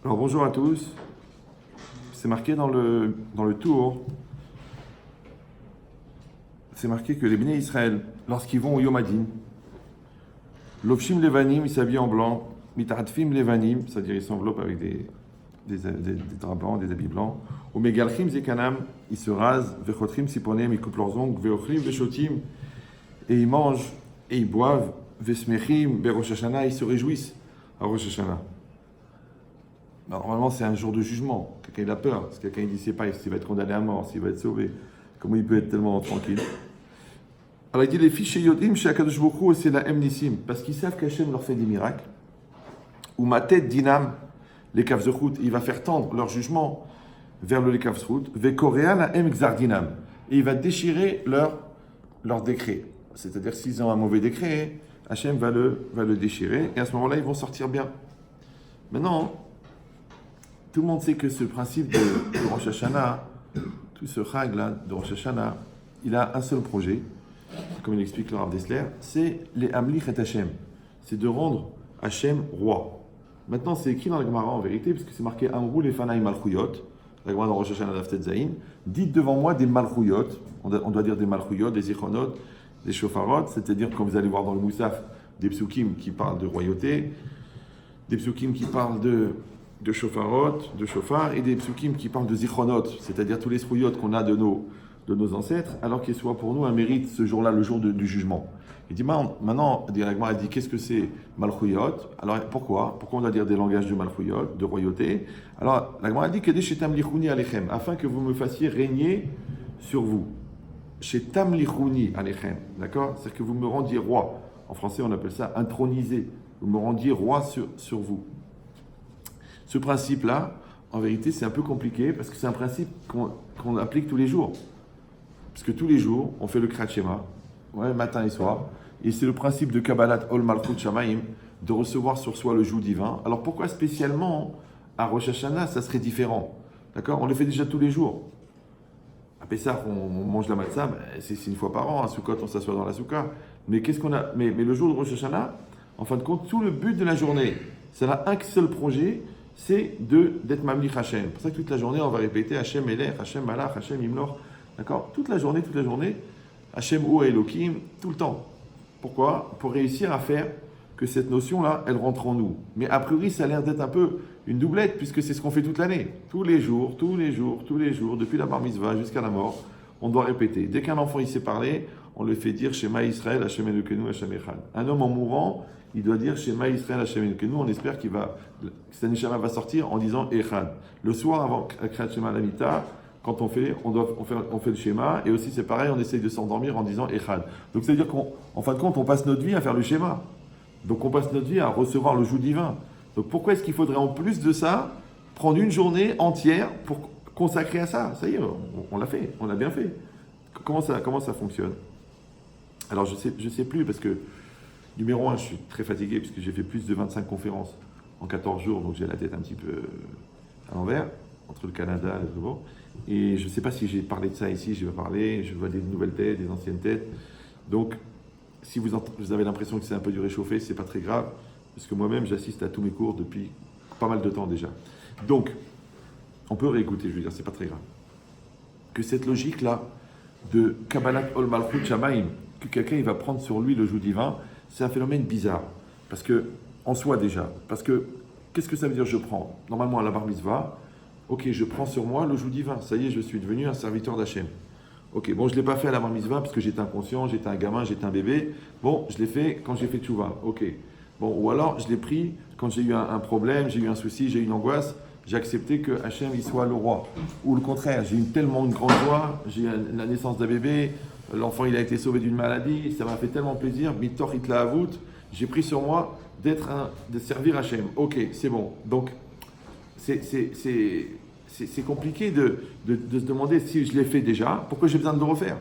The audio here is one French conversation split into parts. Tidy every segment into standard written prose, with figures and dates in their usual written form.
Alors bonjour à tous, c'est marqué dans le tour, c'est marqué que les Béné Israël, lorsqu'ils vont au Yom Hadin, Lovshim Levanim, ils s'habillent en blanc, Mitadfim Levanim, c'est-à-dire ils s'enveloppent avec des draps blancs, des habits blancs, ou Megalchim Zekanam, ils se rasent, Vechotrim Siponem, ils coupent leurs ongles, Veochrim Veshotim, et ils mangent, et ils boivent, Vesmechim, Berosh Hashanah, ils se réjouissent à Rosh Hashanah. Normalement, c'est un jour de jugement. Quelqu'un il a peur. Parce que quelqu'un il dit, c'est pas s'il va être condamné à mort, s'il va être sauvé. Comment il peut être tellement tranquille? Alors il dit, les fiches chez Yodim, chez Akadosh Baruch Hu, c'est la Emnissim. Parce qu'ils savent qu'Hachem leur fait des miracles. Ou ma tête dinam, les Kavzechut, il va faire tendre leur jugement vers le Kavzechut. Ve Korea la Em Xardinam. Et il va déchirer leur décret. C'est-à-dire, s'ils ont un mauvais décret, Hachem va le déchirer. Et à ce moment-là, ils vont sortir bien. Maintenant, tout le monde sait que ce principe de Rosh Hashanah, tout ce chag là de Rosh Hashanah, il a un seul projet, comme il explique le Rav Dessler, c'est les Amlich et Hashem. C'est de rendre Hashem roi. Maintenant, c'est écrit dans la Gemara en vérité, parce que c'est marqué Amrou les Fanaï Malchuyot, la Gemara dans Rosh Hashanah d'Aftet Zayin, dites devant moi des Malchuyot, on doit dire des Malchuyot, des Zichronot, des Shofarot, c'est-à-dire, quand vous allez voir dans le Moussaf, des psukim qui parlent de royauté, des psukim qui parlent de shofarot, de shofar, et des psukim qui parlent de zichronot, c'est-à-dire tous les srouyot qu'on a de nos ancêtres, alors qu'il soit pour nous un mérite ce jour-là, le jour du jugement. Il dit maintenant, directement, elle dit qu'est-ce que c'est malchouyot? Alors pourquoi on doit dire des langages de malchouyot, de royauté? Alors la Gemara dit que shetam lichouni alechem, afin que vous me fassiez régner sur vous. Shetam lichouni alechem, d'accord? C'est-à-dire que vous me rendiez roi. En français, on appelle ça intronisé. Vous me rendiez roi sur vous. Ce principe-là, en vérité, c'est un peu compliqué parce que c'est un principe qu'on applique tous les jours. Parce que tous les jours, on fait le Kriyat Shema, matin et soir. Et c'est le principe de Kabbalat Ol Malchut Shamayim, de recevoir sur soi le joug divin. Alors pourquoi spécialement à Rosh Hashanah, ça serait différent? D'accord? On le fait déjà tous les jours. À Pessah, on mange la matzah, c'est une fois par an. À Sukkot, on s'assoit dans la soukha. Mais qu'est-ce qu'on a? Mais le jour de Rosh Hashanah, en fin de compte, tout le but de la journée, c'est là un seul projet, c'est d'être Mamlich Hashem. C'est pour ça que toute la journée, on va répéter Hashem Elech, Hashem Malach, Hashem Imlor. D'accord? Toute la journée, Hashem Hu Elohim, tout le temps. Pourquoi? Pour réussir à faire que cette notion-là, elle rentre en nous. Mais a priori, ça a l'air d'être un peu une doublette, puisque c'est ce qu'on fait toute l'année. Tous les jours, depuis la bar mitzvah jusqu'à la mort, on doit répéter. Dès qu'un enfant il sait parler, on le fait dire Shema Israël, Hashem Elokeinu, Hashem Echad. Un homme en mourant, il doit dire Shema Israël, Hashem Elokeinu. On espère que sa neshama va sortir en disant Echad. Le soir, avant Kriyat Shema Lamita, quand on fait le schéma, et aussi c'est pareil, on essaye de s'endormir en disant Echad. Donc c'est à dire qu'en fin de compte, on passe notre vie à faire le schéma. Donc on passe notre vie à recevoir le joug divin. Donc pourquoi est-ce qu'il faudrait en plus de ça prendre une journée entière pour consacrer à ça? Ça y est, on l'a fait, on l'a bien fait. Comment ça fonctionne? Alors je sais plus parce que numéro 1, je suis très fatigué puisque j'ai fait plus de 25 conférences en 14 jours, donc j'ai la tête un petit peu à l'envers, entre le Canada et le Togo. Et je ne sais pas si j'ai parlé de ça ici, je vais parler, je vois des nouvelles têtes, des anciennes têtes. Donc, si vous avez l'impression que c'est un peu du réchauffé, c'est pas très grave, parce que moi-même, j'assiste à tous mes cours depuis pas mal de temps déjà. Donc, on peut réécouter, je veux dire, c'est pas très grave. Que cette logique-là de Kabbalat Ol Malchut Shamayim, que quelqu'un il va prendre sur lui le joug divin, c'est un phénomène bizarre. Parce que, en soi déjà, parce que, qu'est-ce que ça veut dire je prends? Normalement, à la bar mitzvah, ok, je prends sur moi le joug divin. Ça y est, je suis devenu un serviteur d'Hachem. Ok, bon, je ne l'ai pas fait à la bar mitzvah parce que j'étais inconscient, j'étais un gamin, j'étais un bébé. Bon, je l'ai fait quand j'ai fait tchouva. Ok. Bon, ou alors, je l'ai pris quand j'ai eu un problème, j'ai eu un souci, j'ai eu une angoisse. J'ai accepté que Hachem il soit le roi. Ou le contraire, j'ai eu tellement une grande joie, j'ai eu la naissance d'un bébé, l'enfant il a été sauvé d'une maladie, ça m'a fait tellement plaisir, mitor hitla avut, j'ai pris sur moi de servir Hachem. Ok, c'est bon. Donc, c'est compliqué de se demander si je l'ai fait déjà, pourquoi j'ai besoin de le refaire?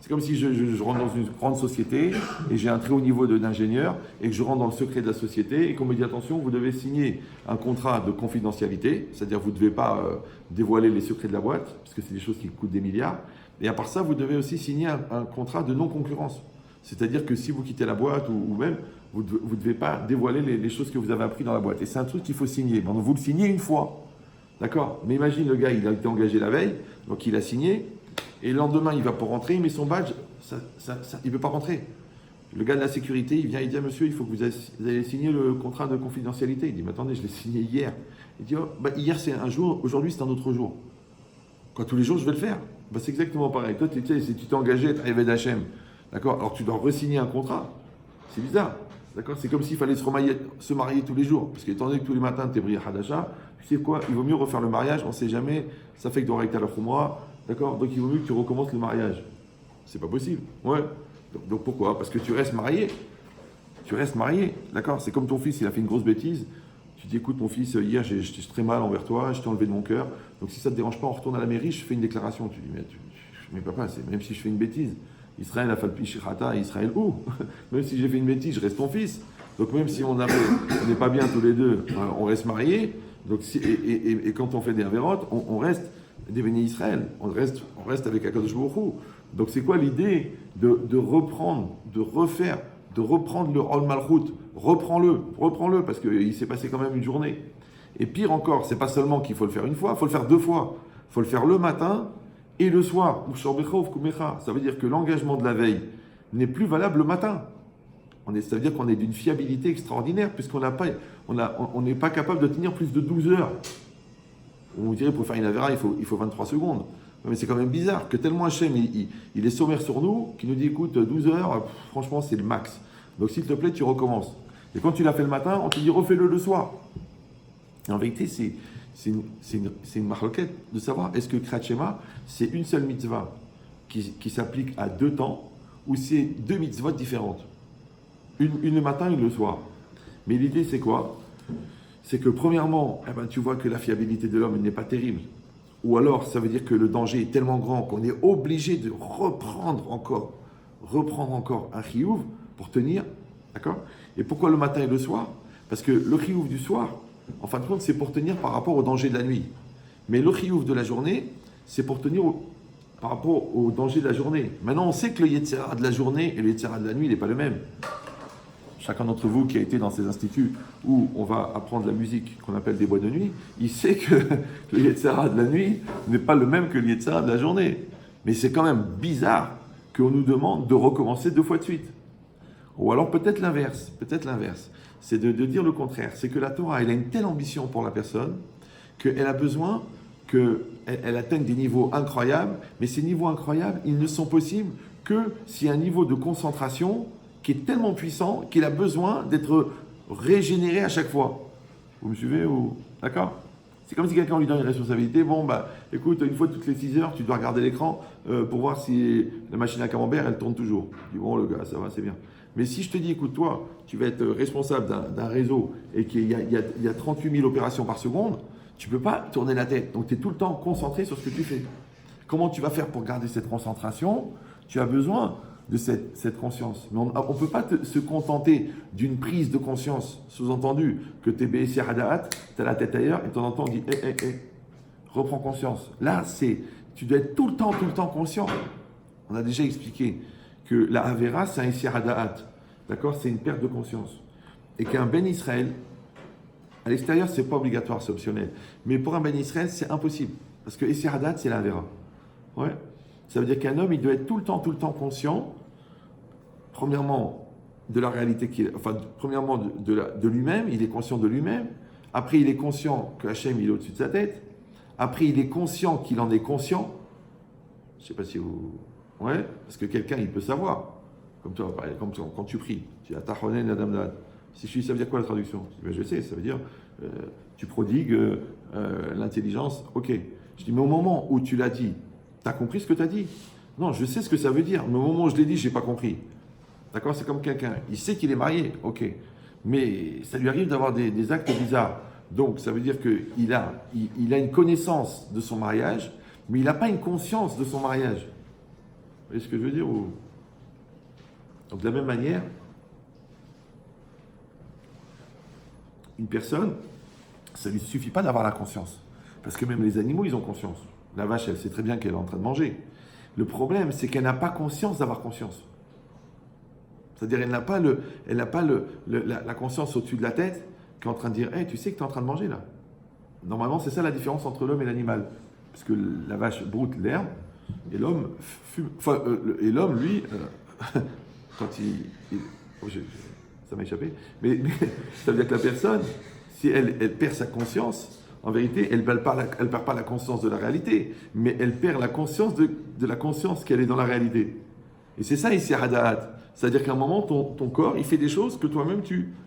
C'est comme si je rentre dans une grande société et j'ai un très haut niveau d'ingénieur et que je rentre dans le secret de la société et qu'on me dit attention, vous devez signer un contrat de confidentialité, c'est-à-dire vous ne devez pas dévoiler les secrets de la boîte, parce que c'est des choses qui coûtent des milliards. Et à part ça, vous devez aussi signer un contrat de non-concurrence. C'est-à-dire que si vous quittez la boîte ou même, vous ne devez pas dévoiler les choses que vous avez apprises dans la boîte. Et c'est un truc qu'il faut signer. Bon, vous le signez une fois. D'accord? Mais imagine le gars, il a été engagé la veille, donc il a signé, et le lendemain, il va pour rentrer, il met son badge, il ne peut pas rentrer. Le gars de la sécurité, il vient, il dit ah, monsieur, il faut que vous ayez signé le contrat de confidentialité. Il dit mais attendez, je l'ai signé hier. Il dit oh, bah, hier c'est un jour, aujourd'hui c'est un autre jour. Quand tous les jours je vais le faire. Bah, c'est exactement pareil. Toi, tu t'es engagé à être Eved Hashem. D'accord? Alors tu dois re-signer un contrat. C'est bizarre. D'accord? C'est comme s'il fallait se marier tous les jours. Parce qu'étant donné que tous les matins tu es brillé Hadasha, tu sais quoi? Il vaut mieux refaire le mariage, on ne sait jamais. Ça fait que tu auras été à la Khumra. D'accord? Donc il vaut mieux que tu recommences le mariage. C'est pas possible. Ouais. Donc pourquoi? Parce que tu restes marié. Tu restes marié. D'accord? C'est comme ton fils, il a fait une grosse bêtise. Tu dis écoute, mon fils, hier j'étais très mal envers toi, je t'ai enlevé de mon cœur. Donc si ça ne te dérange pas, on retourne à la mairie, je fais une déclaration. Tu dis mais papa, même si je fais une bêtise, Israël a fait le pichirata, Israël où? Même si j'ai fait une bêtise, je reste ton fils. Donc même si on n'est pas bien tous les deux, on reste mariés. Donc et quand on fait des avérotes, on reste des bénis Israël. On reste avec Akadosh Baruch Hu. Donc c'est quoi l'idée de reprendre, de reprendre le Ol Malchut? Reprends-le, parce qu'il s'est passé quand même une journée. Et pire encore, c'est pas seulement qu'il faut le faire une fois, il faut le faire deux fois. Il faut le faire le matin et le soir. Ça veut dire que l'engagement de la veille n'est plus valable le matin. Ça veut dire qu'on est d'une fiabilité extraordinaire, puisqu'on n'est pas capable de tenir plus de 12 heures. On dirait pour faire une avéra, il faut 23 secondes. Mais c'est quand même bizarre que tellement Hachem, il est sommaire sur nous, qu'il nous dit écoute, 12 heures, franchement, c'est le max. Donc s'il te plaît, tu recommences. Et quand tu l'as fait le matin, on te dit refais-le le soir. Et en vérité, c'est une marloquette de savoir est-ce que Kriyat Shema, c'est une seule mitzvah qui s'applique à deux temps, ou c'est deux mitzvot différentes. Une le matin, une le soir. Mais l'idée, c'est quoi? C'est que premièrement, tu vois que la fiabilité de l'homme n'est pas terrible. Ou alors, ça veut dire que le danger est tellement grand qu'on est obligé de reprendre encore un chiyuv pour tenir. D'accord? Et pourquoi le matin et le soir? Parce que le chiyuv du soir, en fin de compte, c'est pour tenir par rapport au danger de la nuit. Mais le chiyuv de la journée, c'est pour tenir par rapport au danger de la journée. Maintenant, on sait que le Yetzirah de la journée et le Yetzirah de la nuit n'est pas le même. Chacun d'entre vous qui a été dans ces instituts où on va apprendre la musique qu'on appelle des boîtes de nuit, il sait que le Yetzirah de la nuit n'est pas le même que le Yetzirah de la journée. Mais c'est quand même bizarre qu'on nous demande de recommencer deux fois de suite. Ou alors peut-être l'inverse. C'est de dire le contraire. C'est que la Torah, elle a une telle ambition pour la personne qu'elle a besoin qu'elle atteigne des niveaux incroyables. Mais ces niveaux incroyables, ils ne sont possibles que s'il y a un niveau de concentration qui est tellement puissant qu'il a besoin d'être régénéré à chaque fois. Vous me suivez ou... D'accord? C'est comme si quelqu'un lui donne une responsabilité. Bon, écoute, une fois toutes les 6 heures, tu dois regarder l'écran pour voir si la machine à camembert, elle tourne toujours. Je dis, bon, le gars, ça va, c'est bien. Mais si je te dis, écoute, toi, tu vas être responsable d'un réseau et qu'il y a 38 000 opérations par seconde, tu ne peux pas tourner la tête. Donc, tu es tout le temps concentré sur ce que tu fais. Comment tu vas faire pour garder cette concentration? Tu as besoin de cette conscience. Mais on ne peut pas se contenter d'une prise de conscience, sous-entendu que tu es BSR Hadaat, tu as la tête ailleurs, et de temps en temps on dit reprends conscience. Là, tu dois être tout le temps conscient. On a déjà expliqué que la Avera, c'est un Isser Hadaat. D'accord? C'est une perte de conscience. Et qu'un Ben Israël, à l'extérieur, c'est pas obligatoire, c'est optionnel. Mais pour un Ben Israël, c'est impossible. Parce que Isser Hadaat, c'est la Avera. Ouais. Ça veut dire qu'un homme, il doit être tout le temps conscient, premièrement, de la réalité premièrement, de lui-même, il est conscient de lui-même. Après, il est conscient que Hachem, il est au-dessus de sa tête. Après, il est conscient qu'il en est conscient. Je ne sais pas si vous... Ouais, parce que quelqu'un, il peut savoir. Comme toi, comme quand tu pries. Tu dis, Atachonen Adamdad. Si je dis, ça veut dire quoi la traduction? Je dis, je sais, ça veut dire, tu prodigues l'intelligence. Ok. Je dis, mais au moment où tu l'as dit, tu as compris ce que tu as dit? Non, je sais ce que ça veut dire, mais au moment où je l'ai dit, je n'ai pas compris. D'accord? C'est comme quelqu'un, il sait qu'il est marié, ok. Mais ça lui arrive d'avoir des actes bizarres. Donc, ça veut dire qu'il a une connaissance de son mariage, mais il n'a pas une conscience de son mariage. Vous voyez ce que je veux dire? Donc, de la même manière, une personne, ça ne lui suffit pas d'avoir la conscience. Parce que même les animaux, ils ont conscience. La vache, elle sait très bien qu'elle est en train de manger. Le problème, c'est qu'elle n'a pas conscience d'avoir conscience. C'est-à-dire, elle n'a pas la conscience au-dessus de la tête qui est en train de dire, hey, tu sais que tu es en train de manger là. Normalement, c'est ça la différence entre l'homme et l'animal. Parce que la vache broute l'herbe et l'homme fume. Enfin, et l'homme, lui, quand ça m'a échappé, mais ça veut dire que la personne, si elle perd sa conscience, en vérité, elle ne perd pas la conscience de la réalité, mais elle perd la conscience de la conscience qu'elle est dans la réalité. Et c'est ça ici, Hada'at. C'est-à-dire qu'à un moment, ton corps, il fait des choses que toi-même,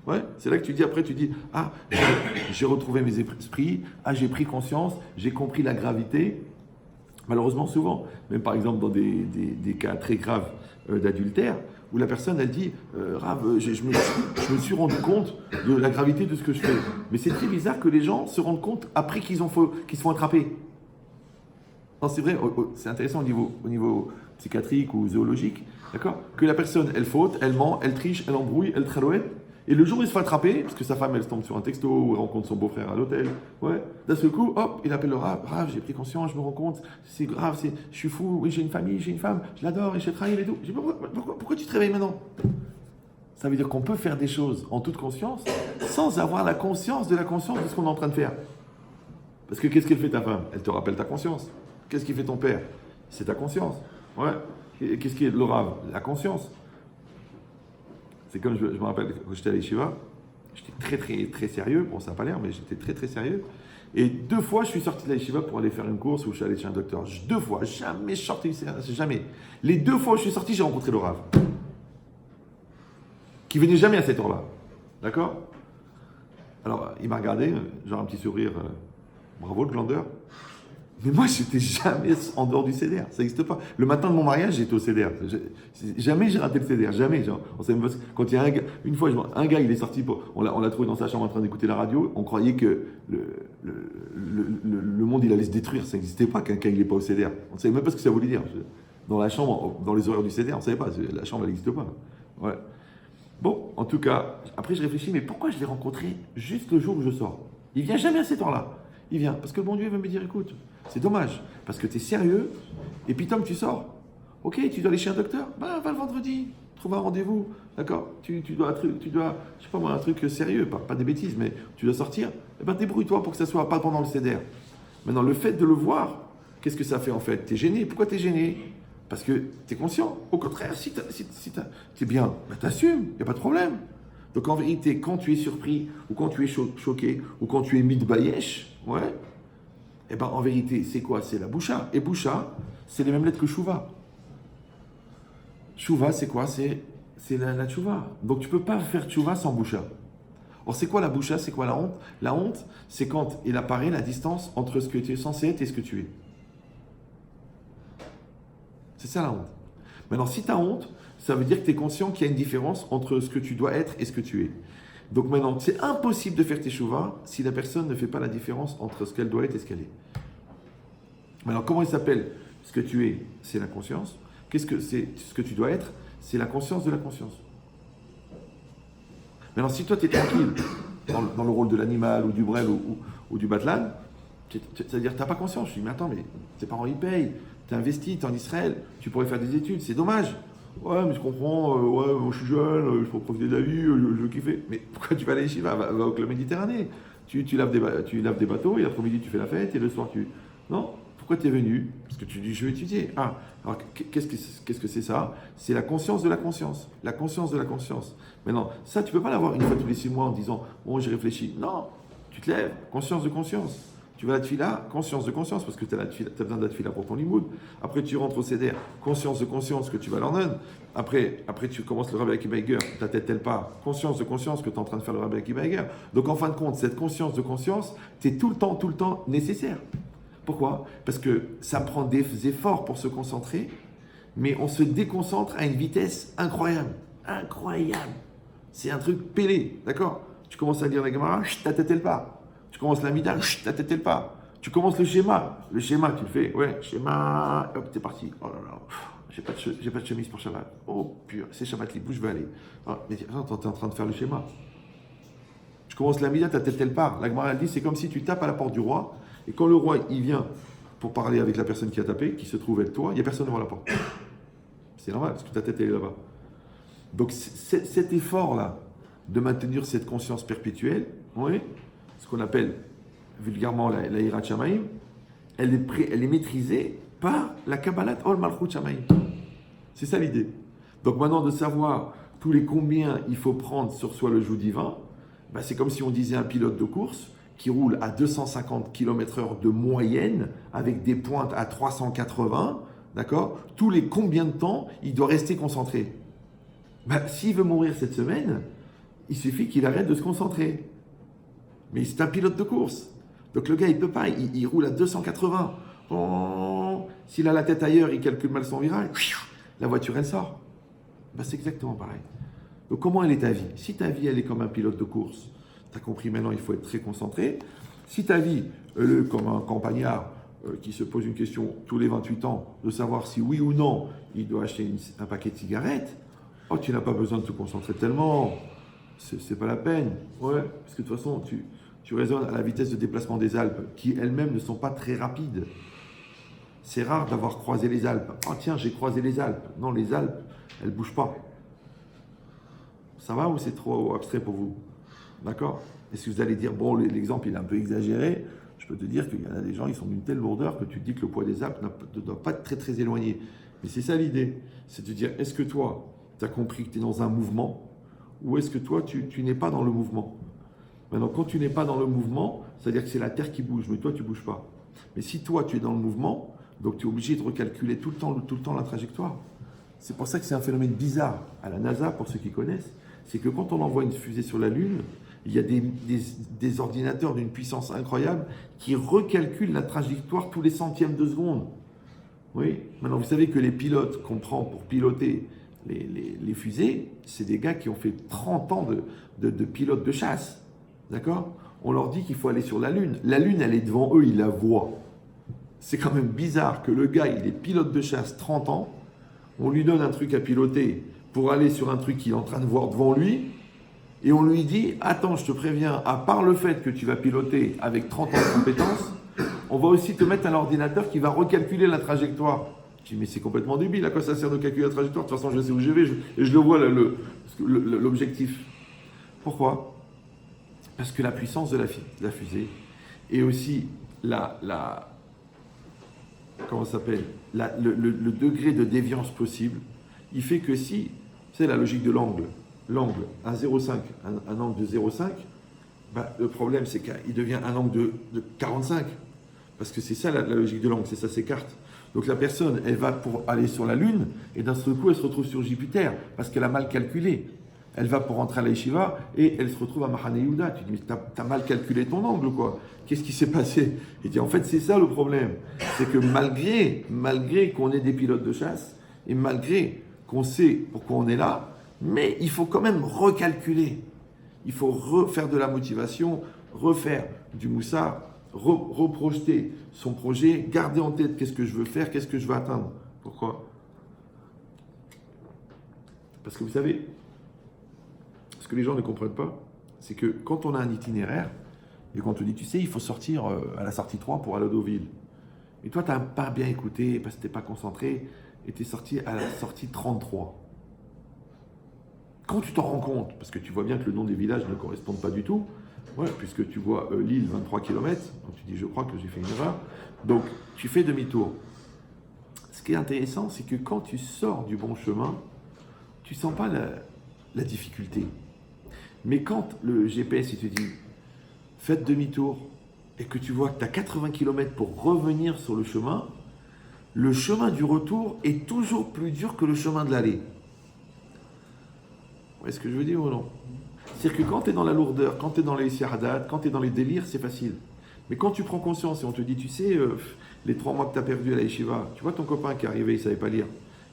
ouais, c'est là que tu dis, après, tu dis, ah, j'ai retrouvé mes esprits, ah, j'ai pris conscience, j'ai compris la gravité. Malheureusement, souvent, même par exemple dans des cas très graves d'adultère, où la personne, elle dit, Rav, je me suis rendu compte de la gravité de ce que je fais. Mais c'est très bizarre que les gens se rendent compte après qu'ils se font attraper. Non, c'est vrai, c'est intéressant au niveau psychiatrique ou zoologique, d'accord? Que la personne, elle faute, elle ment, elle triche, elle embrouille, elle tralouette, et le jour où il se fait attraper, parce que sa femme, elle tombe sur un texto, ou elle rencontre son beau-frère à l'hôtel, ouais, d'un seul coup, hop, il appelle le Rav, Rav, j'ai pris conscience, je me rends compte, c'est grave, je suis fou, oui, j'ai une famille, j'ai une femme, je l'adore, et je trahis et tout. Je dis, pourquoi tu te réveilles maintenant? Ça veut dire qu'on peut faire des choses en toute conscience, sans avoir la conscience de ce qu'on est en train de faire. Parce que qu'est-ce qu'elle fait ta femme? Elle te rappelle ta conscience. Qu'est-ce qui fait ton père? C'est ta conscience. Ouais. Et qu'est-ce qui est le Rav? La conscience. C'est comme je me rappelle quand j'étais à l'Yeshiva, j'étais très très très sérieux. Bon, ça n'a pas l'air, mais j'étais très très sérieux. Et 2 fois, je suis sorti de l'Yeshiva pour aller faire une course où je suis allé chez un docteur. 2 fois, jamais je sortais, jamais. Les 2 fois où je suis sorti, j'ai rencontré le Rav. Qui venait jamais à cette heure-là. D'accord? Alors, il m'a regardé, genre un petit sourire, bravo le glandeur. Mais moi, j'étais jamais en dehors du CDR, ça n'existe pas. Le matin de mon mariage, j'étais au CDR. Jamais j'ai raté le CDR, jamais. Genre, quand il y a une fois, un gars, il est sorti, on l'a trouvé dans sa chambre en train d'écouter la radio, on croyait que le monde, il allait se détruire, ça n'existait pas qu'un gars, il n'est pas au CDR. On ne savait même pas ce que ça voulait dire. Dans la chambre, dans les horaires du CDR, on ne savait pas, la chambre, elle n'existe pas. Ouais. Bon, en tout cas, après je réfléchis, mais pourquoi je l'ai rencontré juste le jour où je sors? Il vient jamais à cette heure-là. Il vient parce que le bon Dieu veut me dire, écoute, c'est dommage, parce que tu es sérieux, et puis Tom, tu sors. Ok, tu dois aller chez un docteur? Va le vendredi, trouve un rendez-vous, d'accord? Tu dois, je sais pas moi, un truc sérieux, pas des bêtises, mais tu dois sortir. Eh ben débrouille-toi pour que ça soit pas pendant le CDR. Maintenant, le fait de le voir, qu'est-ce que ça fait en fait? Tu es gêné. Pourquoi tu es gêné? Parce que tu es conscient. Au contraire, si tu es bien, bah, tu assumes, il n'y a pas de problème. Donc en vérité, quand tu es surpris, ou quand tu es choqué, ou quand tu es mis de bayesh, ouais, et ben en vérité, c'est quoi? C'est la boucha. Et boucha, c'est les mêmes lettres que chouva. Chouva, c'est quoi? C'est la tchouva. Donc tu ne peux pas faire tchouva sans boucha. Or, c'est quoi la boucha? C'est quoi la honte? La honte, c'est quand il apparaît la distance entre ce que tu es censé être et ce que tu es. C'est ça la honte. Maintenant, si tu as honte, ça veut dire que tu es conscient qu'il y a une différence entre ce que tu dois être et ce que tu es. Donc maintenant, c'est impossible de faire teshuva si la personne ne fait pas la différence entre ce qu'elle doit être et ce qu'elle est. Maintenant, comment il s'appelle? Ce que tu es, c'est la conscience. Qu'est-ce que c'est ce que tu dois être? C'est la conscience de la conscience. Maintenant, si toi, tu es tranquille dans le rôle de l'animal ou du brel ou du batlan, c'est-à-dire que tu n'as pas conscience. Je dis, mais attends, mais tes parents, ils payent. Tu es investi, tu es en Israël, tu pourrais faire des études, c'est dommage. Ouais, mais je comprends, ouais, moi je suis jeune, je peux profiter de la vie, je veux kiffer. Mais pourquoi tu vas aller ici? Va au club Méditerranée. Tu laves des bateaux, et l'après-midi tu fais la fête, et le soir tu... Non, pourquoi tu es venu? Parce que tu dis, je veux étudier. Ah, alors qu'est-ce que c'est ça? C'est la conscience de la conscience. La conscience de la conscience. Maintenant, ça, tu ne peux pas l'avoir une fois tous les 6 mois en disant, bon, j'ai réfléchi. Non, tu te lèves, conscience de conscience. Tu vas à la tfila, conscience de conscience, parce que tu as besoin de la tfila pour ton limoud. Après, tu rentres au CDR, conscience de conscience que tu vas l'orner. Après, tu commences le Rabbi Akiva Eiger, ta tête elle part. Conscience de conscience que tu es en train de faire le Rabbi Akiva Eiger. Donc, en fin de compte, cette conscience de conscience, tu es tout le temps nécessaire. Pourquoi? Parce que ça prend des efforts pour se concentrer, mais on se déconcentre à une vitesse incroyable. Incroyable. C'est un truc pélé, d'accord? Tu commences à lire la Gemara, ta tête elle part. Tu commences la mida, ta tête elle part. Tu commences le schéma. Le schéma, tu le fais. Ouais, schéma, hop, t'es parti. Oh là là, j'ai pas de chemise pour Shabbat. Oh pur, c'est Shabbat libre, où je vais aller? Oh, mais attends, t'es en train de faire le schéma. Tu commences la mida, ta tête elle part. La Gemara elle dit, c'est comme si tu tapes à la porte du roi, et quand le roi il vient pour parler avec la personne qui a tapé, qui se trouve être toi, il n'y a personne devant la porte. C'est normal, parce que ta tête elle est là-bas. Donc cet effort-là, de maintenir cette conscience perpétuelle, oui, ce qu'on appelle vulgairement la Hirat Shamaim, elle est maîtrisée par la Kabbalat Ol Malchut Shamaim. C'est ça l'idée. Donc maintenant de savoir tous les combien il faut prendre sur soi le joug divin, ben c'est comme si on disait un pilote de course qui roule à 250 km/h de moyenne avec des pointes à 380, d'accord? Tous les combien de temps il doit rester concentré? Ben, s'il veut mourir cette semaine, il suffit qu'il arrête de se concentrer. Mais c'est un pilote de course. Donc le gars, il ne peut pas, il roule à 280. Oh, s'il a la tête ailleurs, il calcule mal son virage, la voiture, elle sort. Ben, c'est exactement pareil. Donc comment elle est ta vie? Si ta vie, elle est comme un pilote de course, tu as compris maintenant, il faut être très concentré. Si ta vie, elle est comme un campagnard qui se pose une question tous les 28 ans, de savoir si oui ou non, il doit acheter un paquet de cigarettes, oh, tu n'as pas besoin de te concentrer tellement. C'est pas la peine. Ouais, parce que de toute façon, tu raisonnes à la vitesse de déplacement des Alpes, qui elles-mêmes ne sont pas très rapides. C'est rare d'avoir croisé les Alpes. Oh tiens, j'ai croisé les Alpes. Non, les Alpes, elles ne bougent pas. Ça va ou c'est trop abstrait pour vous? D'accord? Est-ce que vous allez dire, bon, l'exemple il est un peu exagéré? Je peux te dire qu'il y en a des gens, ils sont d'une telle lourdeur que tu te dis que le poids des Alpes ne doit pas être très très éloigné. Mais c'est ça l'idée. C'est de dire, est-ce que toi, tu as compris que tu es dans un mouvement ou est-ce que toi, tu n'es pas dans le mouvement? Maintenant, quand tu n'es pas dans le mouvement, c'est-à-dire que c'est la Terre qui bouge, mais toi, tu ne bouges pas. Mais si toi, tu es dans le mouvement, donc tu es obligé de recalculer tout le temps la trajectoire. C'est pour ça que c'est un phénomène bizarre à la NASA, pour ceux qui connaissent, c'est que quand on envoie une fusée sur la Lune, il y a des ordinateurs d'une puissance incroyable qui recalculent la trajectoire tous les centièmes de seconde. Oui. Maintenant, vous savez que les pilotes qu'on prend pour piloter les fusées, c'est des gars qui ont fait 30 ans de pilote de chasse. D'accord? On leur dit qu'il faut aller sur la Lune. La Lune, elle est devant eux, ils la voient. C'est quand même bizarre que le gars, il est pilote de chasse 30 ans, on lui donne un truc à piloter pour aller sur un truc qu'il est en train de voir devant lui, et on lui dit, attends, je te préviens, à part le fait que tu vas piloter avec 30 ans de compétences, on va aussi te mettre un ordinateur qui va recalculer la trajectoire. Je dis, mais c'est complètement débile, à quoi ça sert de calculer la trajectoire? De toute façon, je sais où je vais, et je le vois, l'objectif. Pourquoi? Parce que la puissance de la fusée, et aussi comment ça s'appelle, le degré de déviance possible, il fait que si, c'est la logique de l'angle à 0,5, un angle de 0,5, bah, le problème c'est qu'il devient un angle de 45, parce que c'est ça la logique de l'angle, c'est ça s'écarte. Donc la personne, elle va pour aller sur la Lune, et d'un seul coup elle se retrouve sur Jupiter, parce qu'elle a mal calculé. Elle va pour rentrer à la Yeshiva, et elle se retrouve à Mahane Yehuda. Tu dis, mais t'as mal calculé ton angle, quoi. Qu'est-ce qui s'est passé? Il dit, en fait, c'est ça le problème. C'est que malgré qu'on ait des pilotes de chasse, et malgré qu'on sait pourquoi on est là, mais il faut quand même recalculer. Il faut refaire de la motivation, refaire du moussard, reprojeter son projet, garder en tête qu'est-ce que je veux faire, qu'est-ce que je veux atteindre. Pourquoi? Parce que vous savez, ce que les gens ne comprennent pas, c'est que quand on a un itinéraire, et qu'on te dit, tu sais, il faut sortir à la sortie 3 pour aller à Deauville. Et toi, tu n'as pas bien écouté, parce que tu n'es pas concentré, et tu es sorti à la sortie 33. Quand tu t'en rends compte, parce que tu vois bien que le nom des villages ne correspond pas du tout, ouais, puisque tu vois Lille, 23 km, donc tu dis, je crois que j'ai fait une erreur, donc tu fais demi-tour. Ce qui est intéressant, c'est que quand tu sors du bon chemin, tu ne sens pas la difficulté. Mais quand le GPS il te dit faites demi-tour et que tu vois que tu as 80 km pour revenir sur le chemin du retour est toujours plus dur que le chemin de l'aller. Vous voyez ce que je veux dire ou non? C'est-à-dire que quand tu es dans la lourdeur, quand tu es dans les siardat, quand tu es dans les délires, c'est facile. Mais quand tu prends conscience et on te dit, tu sais, les 3 mois que tu as perdu à la yeshiva, tu vois ton copain qui est arrivé, il ne savait pas lire.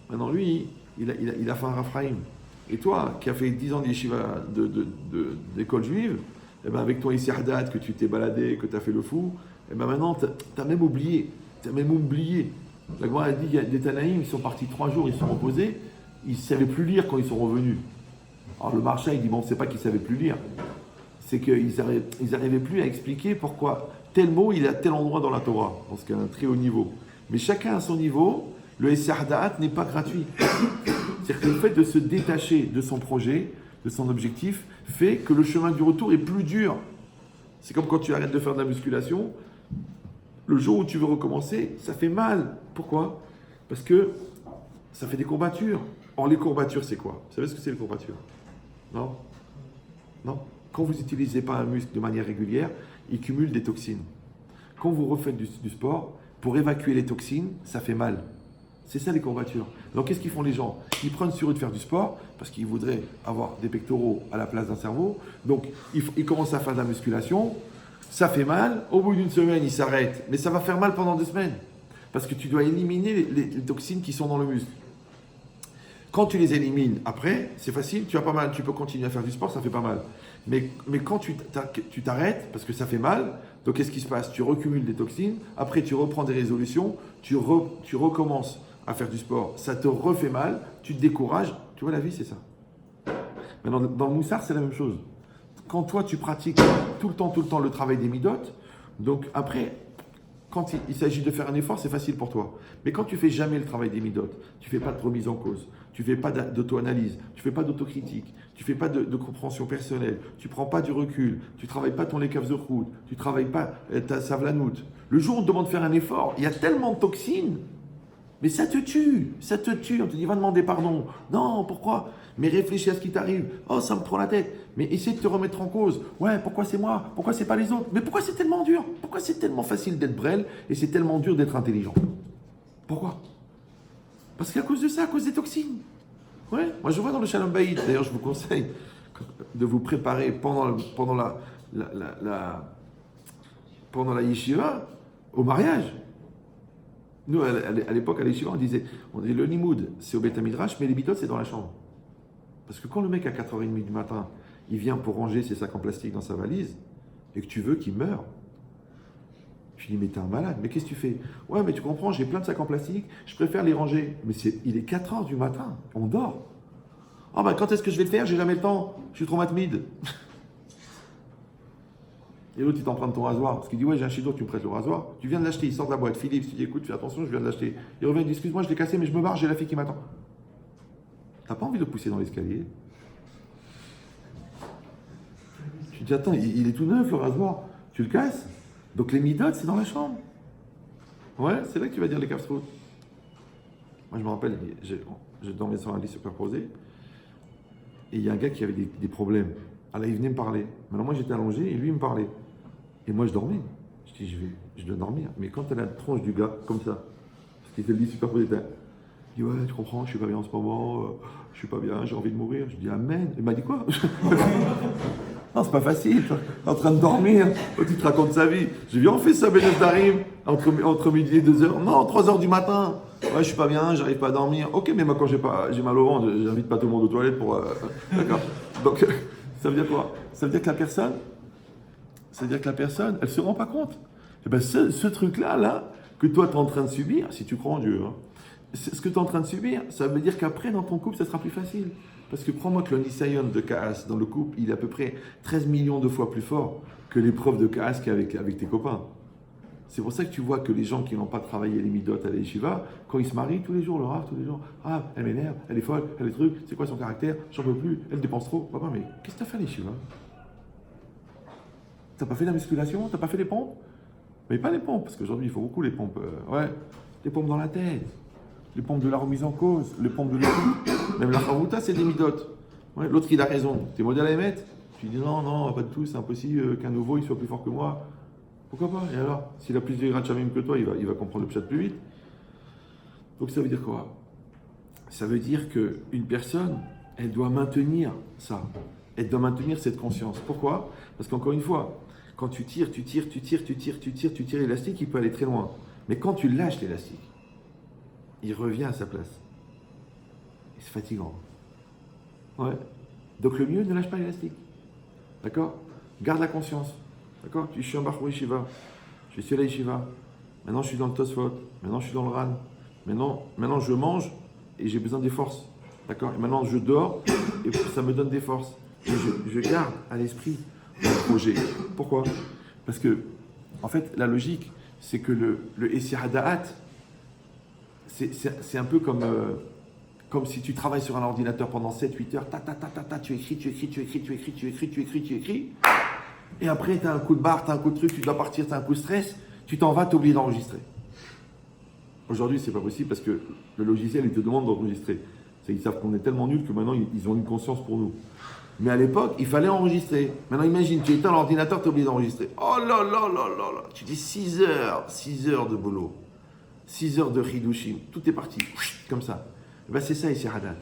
Maintenant, lui, il a fait un Raphaïm. Et toi, qui as fait 10 ans de yeshiva d'école juive, eh ben avec ton Issiardat, que tu t'es baladé, que tu as fait le fou, eh ben maintenant, tu as même oublié. La Gemara a dit, il y a des Tanaïm, ils sont partis 3 jours, ils se sont reposés, ils ne savaient plus lire quand ils sont revenus. Alors le marchand, il dit, bon, c'est pas qu'ils ne savaient plus lire, c'est qu'ils n'arrivaient plus à expliquer pourquoi tel mot, il est à tel endroit dans la Torah, parce qu'il y a un très haut niveau. Mais chacun à son niveau, le Issiardat n'est pas gratuit. C'est-à-dire que le fait de se détacher de son projet, de son objectif, fait que le chemin du retour est plus dur. C'est comme quand tu arrêtes de faire de la musculation, le jour où tu veux recommencer, ça fait mal. Pourquoi? Parce que ça fait des courbatures. Or, les courbatures, c'est quoi? Vous savez ce que c'est les courbatures? Non? Non? Quand vous n'utilisez pas un muscle de manière régulière, il cumule des toxines. Quand vous refaites du sport, pour évacuer les toxines, ça fait mal. C'est ça les courbatures. Donc qu'est-ce qu'ils font les gens? Ils prennent sur eux de faire du sport parce qu'ils voudraient avoir des pectoraux à la place d'un cerveau. Donc ils commencent à faire de la musculation, ça fait mal, au bout d'une semaine ils s'arrêtent, mais ça va faire mal pendant 2 semaines. Parce que tu dois éliminer les toxines qui sont dans le muscle. Quand tu les élimines après, c'est facile, tu as pas mal, tu peux continuer à faire du sport, ça fait pas mal. Mais quand tu t'arrêtes, parce que ça fait mal, donc qu'est-ce qui se passe? Tu recumules des toxines, après tu reprends des résolutions, tu recommences à faire du sport, ça te refait mal, tu te décourages. Tu vois, la vie, c'est ça. Maintenant, dans le moussard, c'est la même chose. Quand toi, tu pratiques tout le temps le travail des midotes, donc après, quand il s'agit de faire un effort, c'est facile pour toi. Mais quand tu fais jamais le travail des midotes, tu fais pas de remise en cause, tu fais pas d'auto-analyse, tu fais pas d'autocritique, tu fais pas de compréhension personnelle, tu prends pas du recul, tu travailles pas ton lekaf zechut, tu travailles pas ta savlanout. Le jour où on te demande de faire un effort, il y a tellement de toxines, mais ça te tue. On te dit va demander pardon. Non, pourquoi? Mais réfléchis à ce qui t'arrive. Oh, ça me prend la tête. Mais essaie de te remettre en cause. Ouais, pourquoi c'est moi? Pourquoi c'est pas les autres? Mais pourquoi c'est tellement dur? Pourquoi c'est tellement facile d'être brel et c'est tellement dur d'être intelligent? Pourquoi? Parce qu'à cause de ça, à cause des toxines. Ouais, moi je vois dans le Shalom Bayit, d'ailleurs je vous conseille de vous préparer pendant la yeshiva au mariage. Nous, à l'époque, à l'Yeshiva, on disait le Limoud, c'est au Beth Midrash, mais les bitotes, c'est dans la chambre. Parce que quand le mec, à 4h30 du matin, il vient pour ranger ses sacs en plastique dans sa valise, et que tu veux qu'il meure, tu dis, mais t'es un malade, mais qu'est-ce que tu fais? Ouais, mais tu comprends, j'ai plein de sacs en plastique, je préfère les ranger. Mais il est 4h du matin, on dort. Ah ben, quand est-ce que je vais le faire? J'ai jamais le temps, je suis trop matmide. Et l'autre, il t'emprunte ton rasoir. Parce qu'il dit, ouais, j'ai un chidour, tu me prêtes le rasoir. Tu viens de l'acheter, il sort de la boîte. Philippe, tu dis, écoute, fais attention, je viens de l'acheter. Il revient, il dit, excuse-moi, je l'ai cassé, mais je me barre, j'ai la fille qui m'attend. T'as pas envie de le pousser dans l'escalier? Tu dis, attends, il est tout neuf, le rasoir. Tu le casses? Donc les midotes, c'est dans la chambre. Ouais, c'est là que tu vas dire les kafsrout. Moi, je me rappelle, je dormais sur un lit superposé. Et il y a un gars qui avait des problèmes. Alors, il venait me parler. Maintenant, moi, j'étais allongé et lui, il me parlait. Et moi, je dormais. Je dis, je dois dormir. Mais quand elle a la tronche du gars, comme ça, parce qu'il était le lit superposé, il dit, ouais, tu comprends, je suis pas bien en ce moment, je suis pas bien, j'ai envie de mourir. Je dis, amen. Il m'a dit quoi? Non, c'est pas facile, t'es en train de dormir, tu te racontes sa vie. J'ai dit, on fait ça, Bénéz Darim, entre midi et 2h. Non, 3h du matin. Ouais, je suis pas bien, j'arrive pas à dormir. Ok, mais moi, quand j'ai mal au ventre, j'invite pas tout le monde aux toilettes pour. D'accord. Donc, ça veut dire quoi? Ça veut dire que la personne, elle se rend pas compte. Et ben, ce truc-là, que toi, tu es en train de subir, si tu crois en Dieu, hein, ce que tu es en train de subir, ça veut dire qu'après, dans ton couple, ça sera plus facile. Parce que crois-moi que le Nisayon de Kaas dans le couple, il est à peu près 13 millions de fois plus fort que l'épreuve de Kaas qu'avec tes copains. C'est pour ça que tu vois que les gens qui n'ont pas travaillé les midotes à l'Yeshiva, quand ils se marient, tous les jours, le Rav, tous les jours, ah, elle m'énerve, elle est folle, elle est truc, c'est quoi son caractère, j'en peux plus, elle dépense trop. Papa, mais qu'est-ce que tu as fait à l'Yeshiva? T'as pas fait la musculation? T'as pas fait les pompes? Mais pas les pompes, parce qu'aujourd'hui, il faut beaucoup les pompes. Les pompes dans la tête. Les pompes de la remise en cause, les pompes de l'écoute. Même la charouta, c'est des midotes. Ouais, l'autre, il a raison. T'es modèle à émettre? Tu dis non, pas de tout, c'est impossible qu'un nouveau, il soit plus fort que moi. Pourquoi pas? Et alors? S'il a plus de grade que toi, il va comprendre le pshat plus vite. Donc ça veut dire quoi? Ça veut dire qu'une personne, elle doit maintenir ça. Elle doit maintenir cette conscience. Pourquoi? Parce qu'encore une fois, quand tu tires l'élastique, il peut aller très loin. Mais quand tu lâches l'élastique, il revient à sa place. Et c'est fatigant. Ouais. Donc le mieux, ne lâche pas l'élastique. D'accord? Garde la conscience. D'accord? Je suis un Bachur Yeshiva. Je suis à la Yeshiva. Maintenant, je suis dans le Tosfot. Maintenant, je suis dans le Ran. Maintenant, je mange et j'ai besoin des forces. D'accord? Et maintenant, je dors et ça me donne des forces. Et je garde à l'esprit mon projet. Pourquoi? Parce que, en fait, la logique, c'est que le Essir Da'at, c'est un peu comme comme si tu travailles sur un ordinateur pendant 7-8 heures, tu écris. Et après, tu as un coup de barre, tu as un coup de truc, tu dois partir, tu as un coup de stress, tu t'en vas, tu oublies d'enregistrer. Aujourd'hui, c'est pas possible parce que le logiciel, il te demande d'enregistrer. Ils savent qu'on est tellement nuls que maintenant, ils ont une conscience pour nous. Mais à l'époque, il fallait enregistrer. Maintenant, imagine, tu éteins l'ordinateur, tu as oublié d'enregistrer. Oh là là là là là. Tu dis 6 heures de boulot. 6 heures de hidushim. Tout est parti. Comme ça. Ben, c'est ça, ici, Haddad.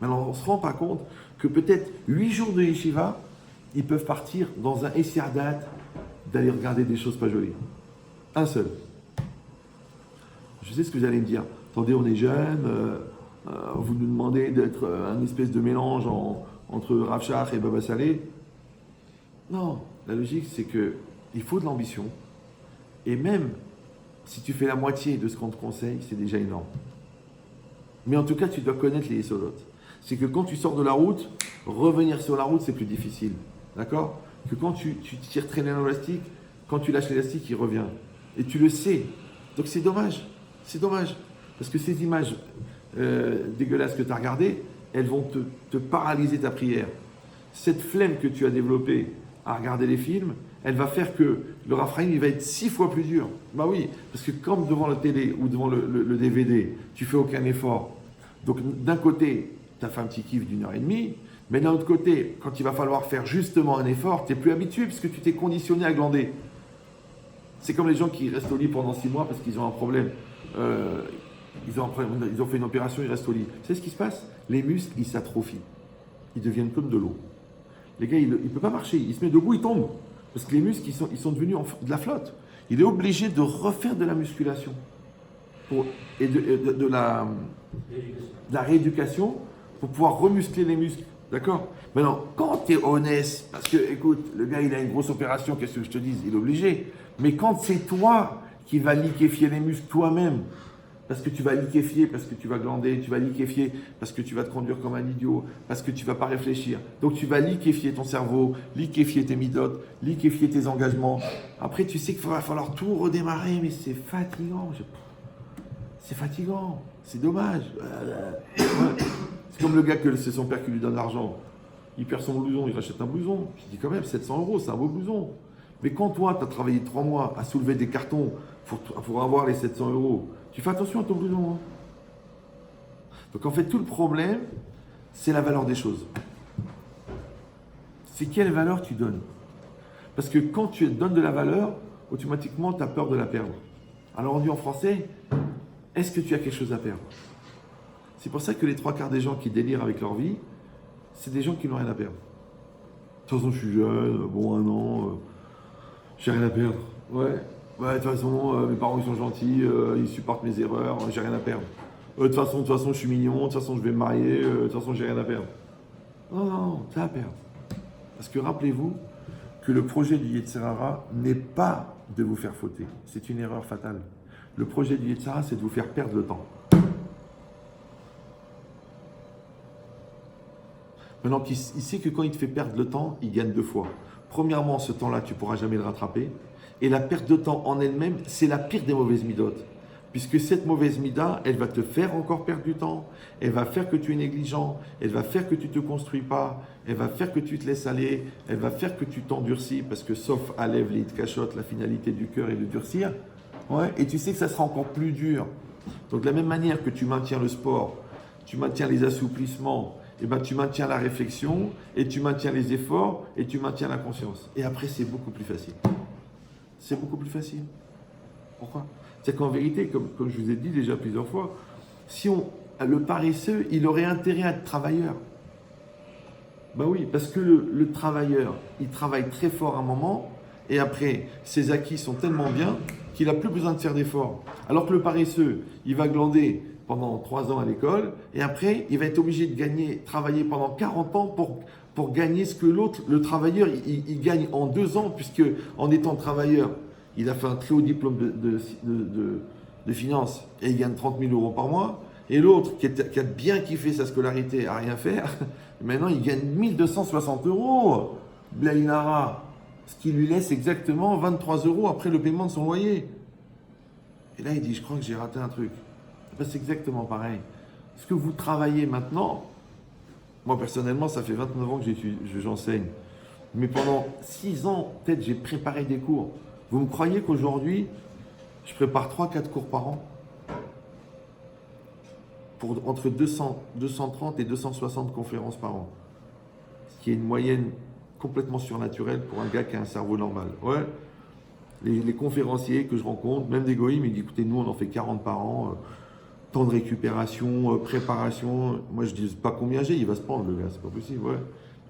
Maintenant, on ne se rend pas compte que peut-être 8 jours de yeshiva, ils peuvent partir dans un Essi Haddad d'aller regarder des choses pas jolies. Un seul. Je sais ce que vous allez me dire. Attendez, on est jeunes, vous nous demandez d'être un espèce de mélange entre Rav Shach et Baba Saleh. Non, la logique, c'est qu'il faut de l'ambition. Et même si tu fais la moitié de ce qu'on te conseille, c'est déjà énorme. Mais en tout cas, tu dois connaître les yesodot. C'est que quand tu sors de la route, revenir sur la route, c'est plus difficile. D'accord? Que quand tu tires très bien l'élastique, quand tu lâches l'élastique, il revient. Et tu le sais. Donc c'est dommage. C'est dommage. Parce que ces images dégueulasses que tu as regardées, elles vont te paralyser ta prière. Cette flemme que tu as développée à regarder les films, elle va faire que le Raphaïm, il va être 6 fois plus dur. Bah oui, parce que comme devant la télé ou devant le DVD, tu fais aucun effort. Donc d'un côté, tu as fait un petit kiff d'1h30, mais d'un autre côté, quand il va falloir faire justement un effort, tu n'es plus habitué puisque tu t'es conditionné à glander. C'est comme les gens qui restent au lit pendant 6 mois parce qu'ils ont un problème. Ils ont fait une opération, ils restent au lit. Tu sais ce qui se passe? Les muscles, ils s'atrophient. Ils deviennent comme de l'eau. Les gars, il ne peut pas marcher. Il se met debout, il tombe. Parce que les muscles, ils sont devenus de la flotte. Il est obligé de refaire de la musculation. Et de la rééducation pour pouvoir remuscler les muscles. D'accord? Maintenant, quand tu es honnête, parce que, écoute, le gars, il a une grosse opération, qu'est-ce que je te dis? Il est obligé. Mais quand c'est toi qui vas liquéfier les muscles toi-même, parce que tu vas liquéfier, parce que tu vas glander, tu vas liquéfier, parce que tu vas te conduire comme un idiot, parce que tu ne vas pas réfléchir. Donc tu vas liquéfier ton cerveau, liquéfier tes midotes, liquéfier tes engagements. Après, tu sais qu'il va falloir tout redémarrer, mais c'est fatigant. C'est fatigant, c'est dommage. Ouais. C'est comme le gars que c'est son père qui lui donne l'argent. Il perd son blouson, il rachète un blouson. Je dis quand même, 700 €, c'est un beau blouson. Mais quand toi, tu as travaillé 3 mois à soulever des cartons pour avoir les 700 €, tu fais attention à ton blouson. Hein. Donc en fait, tout le problème, c'est la valeur des choses. C'est quelle valeur tu donnes. Parce que quand tu donnes de la valeur, automatiquement, tu as peur de la perdre. Alors on dit en français, est-ce que tu as quelque chose à perdre? C'est pour ça que les 3 quarts des gens qui délirent avec leur vie, c'est des gens qui n'ont rien à perdre. De toute façon, je suis jeune, bon, 1 an, j'ai rien à perdre. Ouais, de toute façon, mes parents ils sont gentils, ils supportent mes erreurs, j'ai rien à perdre. De toute façon, je suis mignon, de toute façon, je vais me marier, de toute façon, j'ai rien à perdre. Non, ça à perdre. Parce que rappelez-vous que le projet du Yetzer Hara n'est pas de vous faire fauter. C'est une erreur fatale. Le projet du Yetzer Hara, c'est de vous faire perdre le temps. Maintenant, il sait que quand il te fait perdre le temps, il gagne 2 fois. Premièrement, ce temps-là, tu ne pourras jamais le rattraper. Et la perte de temps en elle-même, c'est la pire des mauvaises midotes. Puisque cette mauvaise mida, elle va te faire encore perdre du temps, elle va faire que tu es négligent, elle va faire que tu ne te construis pas, elle va faire que tu te laisses aller, elle va faire que tu t'endurcis, parce que sauf à lève les cachottes, la finalité du cœur est de durcir. Ouais, et tu sais que ça sera encore plus dur. Donc de la même manière que tu maintiens le sport, tu maintiens les assouplissements, et ben, tu maintiens la réflexion, et tu maintiens les efforts, et tu maintiens la conscience. Et après, c'est beaucoup plus facile. C'est beaucoup plus facile. Pourquoi? C'est qu'en vérité, comme je vous ai dit déjà plusieurs fois, si le paresseux, il aurait intérêt à être travailleur. Ben oui, parce que le travailleur, il travaille très fort à un moment, et après, ses acquis sont tellement bien qu'il n'a plus besoin de faire d'efforts. Alors que le paresseux, il va glander pendant 3 ans à l'école, et après, il va être obligé de travailler pendant 40 ans pour gagner ce que l'autre, le travailleur, il gagne en 2 ans, puisque en étant travailleur, il a fait un très haut diplôme de finance et il gagne 30 000 € par mois. Et l'autre, qui a bien kiffé sa scolarité à rien faire, maintenant il gagne 1260 €. Blainara, ce qui lui laisse exactement 23 € après le paiement de son loyer. Et là, il dit, je crois que j'ai raté un truc. Ben, c'est exactement pareil. Ce que vous travaillez maintenant, moi personnellement, ça fait 29 ans que j'enseigne. Mais pendant 6 ans, peut-être, j'ai préparé des cours. Vous me croyez qu'aujourd'hui, je prépare 3-4 cours par an pour entre 230 et 260 conférences par an. Ce qui est une moyenne complètement surnaturelle pour un gars qui a un cerveau normal. Ouais. Les conférenciers que je rencontre, même des goïms, ils disent écoutez, nous on en fait 40 par an, temps de récupération, préparation. Moi je dis pas combien j'ai, il va se prendre le gars, c'est pas possible. Ouais.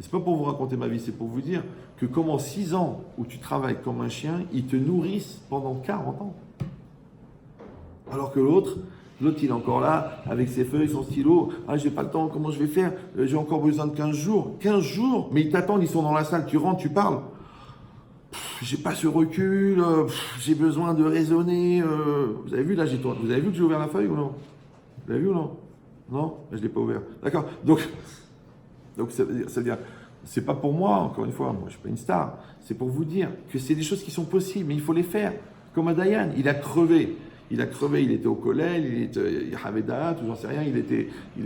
C'est pas pour vous raconter ma vie, c'est pour vous dire que comment 6 ans où tu travailles comme un chien, ils te nourrissent pendant 40 ans. Alors que l'autre, il est encore là, avec ses feuilles, son stylo. Ah, j'ai pas le temps, comment je vais faire? J'ai encore besoin de 15 jours. 15 jours? Mais ils t'attendent, ils sont dans la salle, tu rentres, tu parles. J'ai pas ce recul, j'ai besoin de raisonner. Vous avez vu là, vous avez vu que j'ai ouvert la feuille ou non? Vous avez vu ou non? Non? Je l'ai pas ouvert. D'accord. Donc ça veut dire, c'est pas pour moi, encore une fois, moi je suis pas une star. C'est pour vous dire que c'est des choses qui sont possibles, mais il faut les faire. Comme à Dayan, il a crevé. Il était au collège, il était Haveda, j'en sais rien, il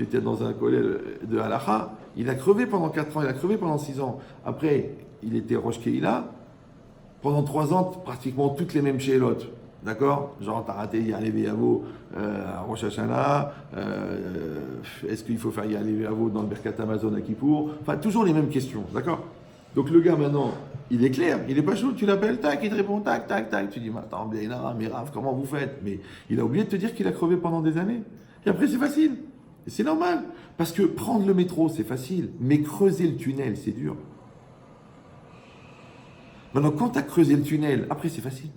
était dans un collège de Halacha. Il a crevé pendant 4 ans, il a crevé pendant 6 ans. Après, il était Rosh Keila. Pendant 3 ans, pratiquement toutes les mêmes chélotes. D'accord? Genre, t'as raté Ya'aleh Yavo à Rosh Hashanah. Est-ce qu'il faut faire Ya'aleh Yavo dans le Birkat Hamazon à Kippour? Enfin, toujours les mêmes questions. D'accord? Donc le gars maintenant, il est clair, il est pas chaud, tu l'appelles, tac, il te répond, tac, tac, tac. Tu dis, mais attends, mais Rav, comment vous faites? Mais il a oublié de te dire qu'il a crevé pendant des années. Et après, c'est facile. Et c'est normal. Parce que prendre le métro, c'est facile. Mais creuser le tunnel, c'est dur. Maintenant, quand tu as creusé le tunnel, après, c'est facile.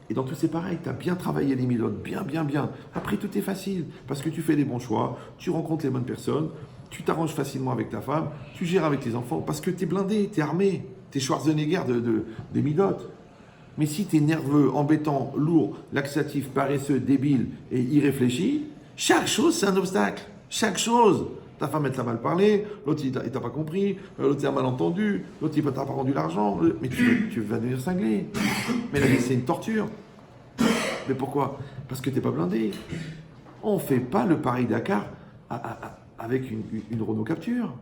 Et dans tout, c'est pareil, tu as bien travaillé les milotes, bien. Après, tout est facile, parce que tu fais les bons choix, tu rencontres les bonnes personnes, tu t'arranges facilement avec ta femme, tu gères avec les enfants, parce que tu es blindé, tu es armé, tu es Schwarzenegger des milotes. Mais si tu es nerveux, embêtant, lourd, laxatif, paresseux, débile et irréfléchi, chaque chose, c'est un obstacle. Chaque chose. Ta femme, elle t'a mal parlé, l'autre, il t'a pas compris, l'autre, il t'a mal entendu, l'autre, il t'a pas rendu l'argent. Mais tu vas devenir cinglé. Mais la vie, c'est une torture. Mais pourquoi? Parce que t'es pas blindé. On fait pas le Paris-Dakar avec une Renault Capture.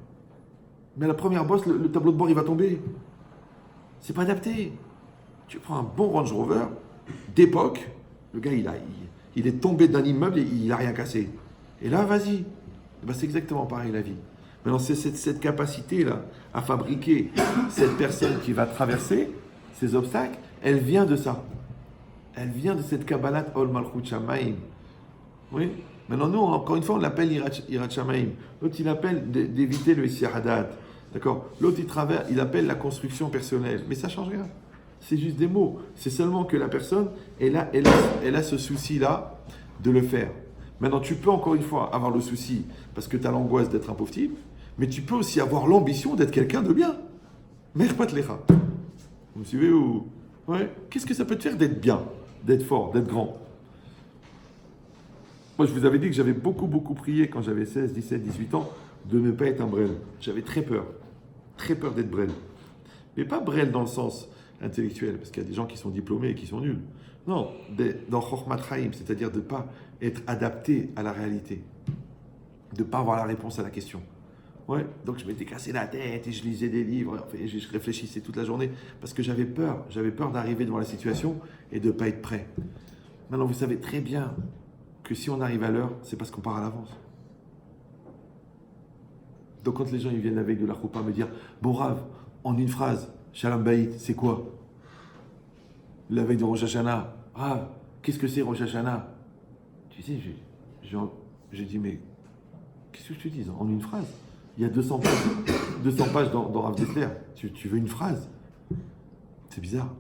Mais à la première bosse, le tableau de bord, il va tomber. C'est pas adapté. Tu prends un bon Range Rover d'époque, le gars, il est tombé d'un immeuble et il a rien cassé. Et là, vas-y. Ben, c'est exactement pareil la vie. Maintenant, c'est cette capacité-là à fabriquer cette personne qui va traverser ces obstacles, elle vient de ça. Elle vient de cette Kabbalat Ol Malchut Shamaim. Oui. Maintenant, nous, encore une fois, on l'appelle Irat Shamaim. L'autre, il appelle d'éviter le Sihadat. D'accord? L'autre, il appelle la construction personnelle. Mais ça ne change rien. C'est juste des mots. C'est seulement que la personne, elle a ce souci-là de le faire. Maintenant, tu peux encore une fois avoir le souci parce que tu as l'angoisse d'être un pauvre type, mais tu peux aussi avoir l'ambition d'être quelqu'un de bien. Mère pas de l'écha. Vous me suivez ou... Ouais. Qu'est-ce que ça peut te faire d'être bien, d'être fort, d'être grand? Moi, je vous avais dit que j'avais beaucoup prié quand j'avais 16, 17, 18 ans de ne pas être un brel. J'avais très peur d'être brel. Mais pas brel dans le sens intellectuel, parce qu'il y a des gens qui sont diplômés et qui sont nuls. Non, dans Chokhmat Chaim, c'est-à-dire de ne pas être adapté à la réalité, de ne pas avoir la réponse à la question. Ouais, donc je m'étais cassé la tête et je lisais des livres, enfin, je réfléchissais toute la journée, parce que j'avais peur d'arriver devant la situation et de ne pas être prêt. Maintenant, vous savez très bien que si on arrive à l'heure, c'est parce qu'on part à l'avance. Donc quand les gens ils viennent la veille de la Choupa me dire « Bon Rav, en une phrase, Shalom Bayit, c'est quoi ?» La veille de Rosh Hashanah, « Rav, qu'est-ce que c'est Rosh Hashanah ?» Tu sais, j'ai dit « Mais qu'est-ce que je te dis en une phrase ?» Il y a 200 pages dans Rav Dessler. Tu veux une phrase? C'est bizarre.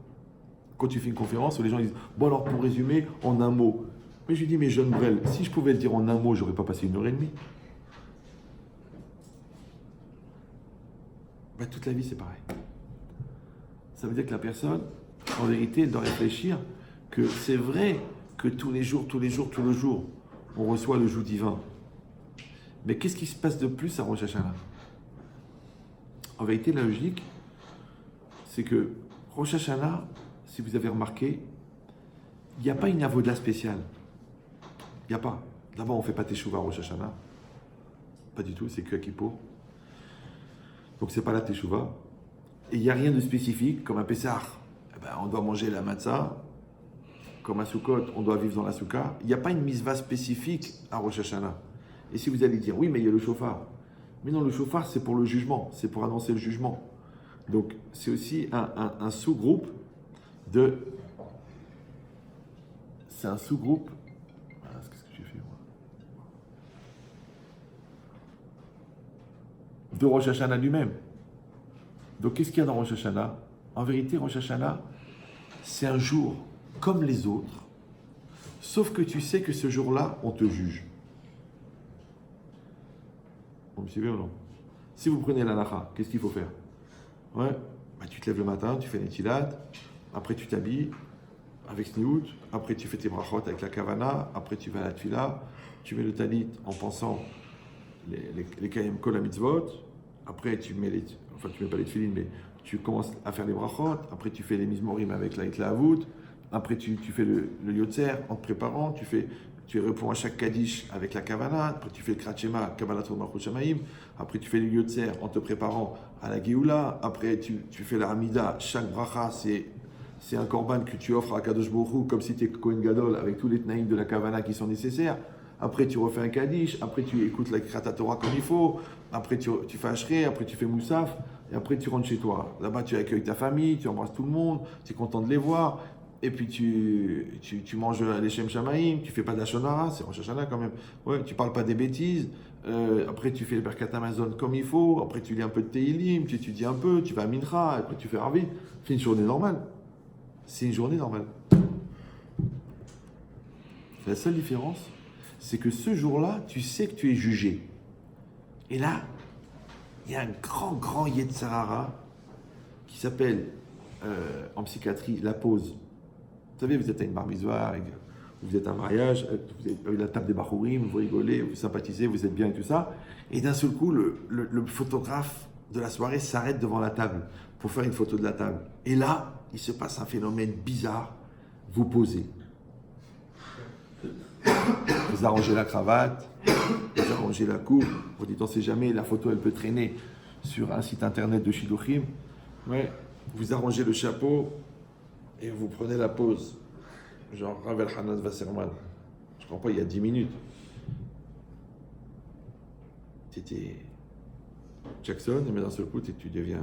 Quand tu fais une conférence où les gens disent « Bon alors pour résumer, en un mot. » Mais je lui dis « Mais jeune Brel, si je pouvais le dire en un mot, j'aurais pas passé 1h30. » Ben, toute la vie, c'est pareil. Ça veut dire que la personne, en vérité, elle doit réfléchir que c'est vrai que tous les jours, on reçoit le joug divin. Mais qu'est-ce qui se passe de plus à Rosh Hashanah? En vérité, la logique, c'est que Rosh Hashanah, si vous avez remarqué, il n'y a pas une avoda spéciale. Il n'y a pas. D'abord, on ne fait pas Teshuvah Rosh Hashanah. Pas du tout, c'est que à Kippour. Donc, c'est pas la Teshuvah. Et il n'y a rien de spécifique, comme un Pessah. Eh ben, on doit manger la matzah. Comme à Sukkot, on doit vivre dans la Souka. Il n'y a pas une misva spécifique à Rosh Hashanah. Et si vous allez dire, oui, mais il y a le chauffard. Mais non, le chauffard, c'est pour le jugement. C'est pour annoncer le jugement. Donc, c'est aussi un sous-groupe de... C'est un sous-groupe... Qu'est-ce que j'ai fait, moi? De Rosh Hashanah lui-même. Donc, qu'est-ce qu'il y a dans Rosh Hashanah? En vérité, Rosh Hashanah, c'est un jour comme les autres, sauf que tu sais que ce jour-là, on te juge. Vous me suivez ou non? Si vous prenez l'halakha, qu'est-ce qu'il faut faire? Ouais, bah, tu te lèves le matin, tu fais Netilat, après tu t'habilles avec sniout, après tu fais tes brachot avec la kavana, après tu vas à la tfila, tu mets le talit en pensant les kayem kol ha mitzvot, après tu mets les... Enfin, tu mets pas les tfilines, mais tu commences à faire les brachot, après tu fais les mizmorim avec la hitlahavut, après tu fais le yotzer en te préparant, tu réponds à chaque kaddish avec la kavana, après tu fais le kratchema, kabbalat malchut shamaim, après tu fais le yotzer en te préparant à la geoula, après tu fais la hamida, chaque bracha c'est un korban que tu offres à Kadosh Baruch Hu comme si tu étais Kohen Gadol avec tous les tnaïm de la kavana qui sont nécessaires. Après, tu refais un kaddish, après tu écoutes la Krata Torah comme il faut, après tu fais Ashrei, après tu fais Moussaf, et après tu rentres chez toi. Là-bas, tu accueilles ta famille, tu embrasses tout le monde, tu es content de les voir, et puis tu manges les Shem Shamaim, tu fais pas d'Ashonara, c'est Rosh Hashanah quand même, ouais, tu parles pas des bêtises, après tu fais le Birkat Hamazon comme il faut, après tu lis un peu de Teilim, tu étudies un peu, tu vas à Mincha, après tu fais Arvit, c'est une journée normale. C'est une journée normale. La seule différence, c'est que ce jour-là, tu sais que tu es jugé. Et là, il y a un grand Yetzer Hara qui s'appelle, en psychiatrie, la pause. Vous savez, vous êtes à une bar mitzvah, vous êtes à un mariage, vous avez la table des Bachurim, vous rigolez, vous sympathisez, vous êtes bien et tout ça. Et d'un seul coup, le photographe de la soirée s'arrête devant la table pour faire une photo de la table. Et là, il se passe un phénomène bizarre. Vous posez. Vous arrangez la cravate, vous arrangez la coupe, vous dites on ne sait jamais, la photo elle peut traîner sur un site internet de Shidduchim. Ouais. Vous arrangez le chapeau et vous prenez la pause. Genre Rav Elchanan Wasserman. Je ne comprends pas, il y a 10 minutes. Tu étais Jackson, et d'un seul coup tu deviens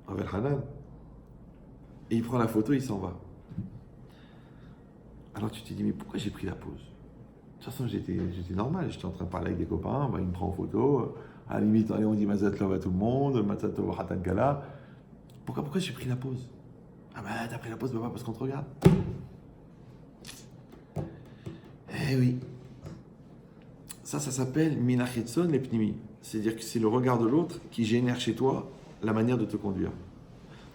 Rav Elchanan. Et il prend la photo, il s'en va. Alors tu te dis, mais pourquoi j'ai pris la pause? De toute façon, j'étais normal, j'étais en train de parler avec des copains, il me prend en photo, à la limite, on dit Mazat Love à tout le monde, Mazat Tov Hatan Kala. Pourquoi j'ai pris la pause? Ah bah, t'as pris la pause, parce qu'on te regarde. Eh oui. Ça s'appelle Minachitson et Pnimi. C'est-à-dire que c'est le regard de l'autre qui génère chez toi la manière de te conduire.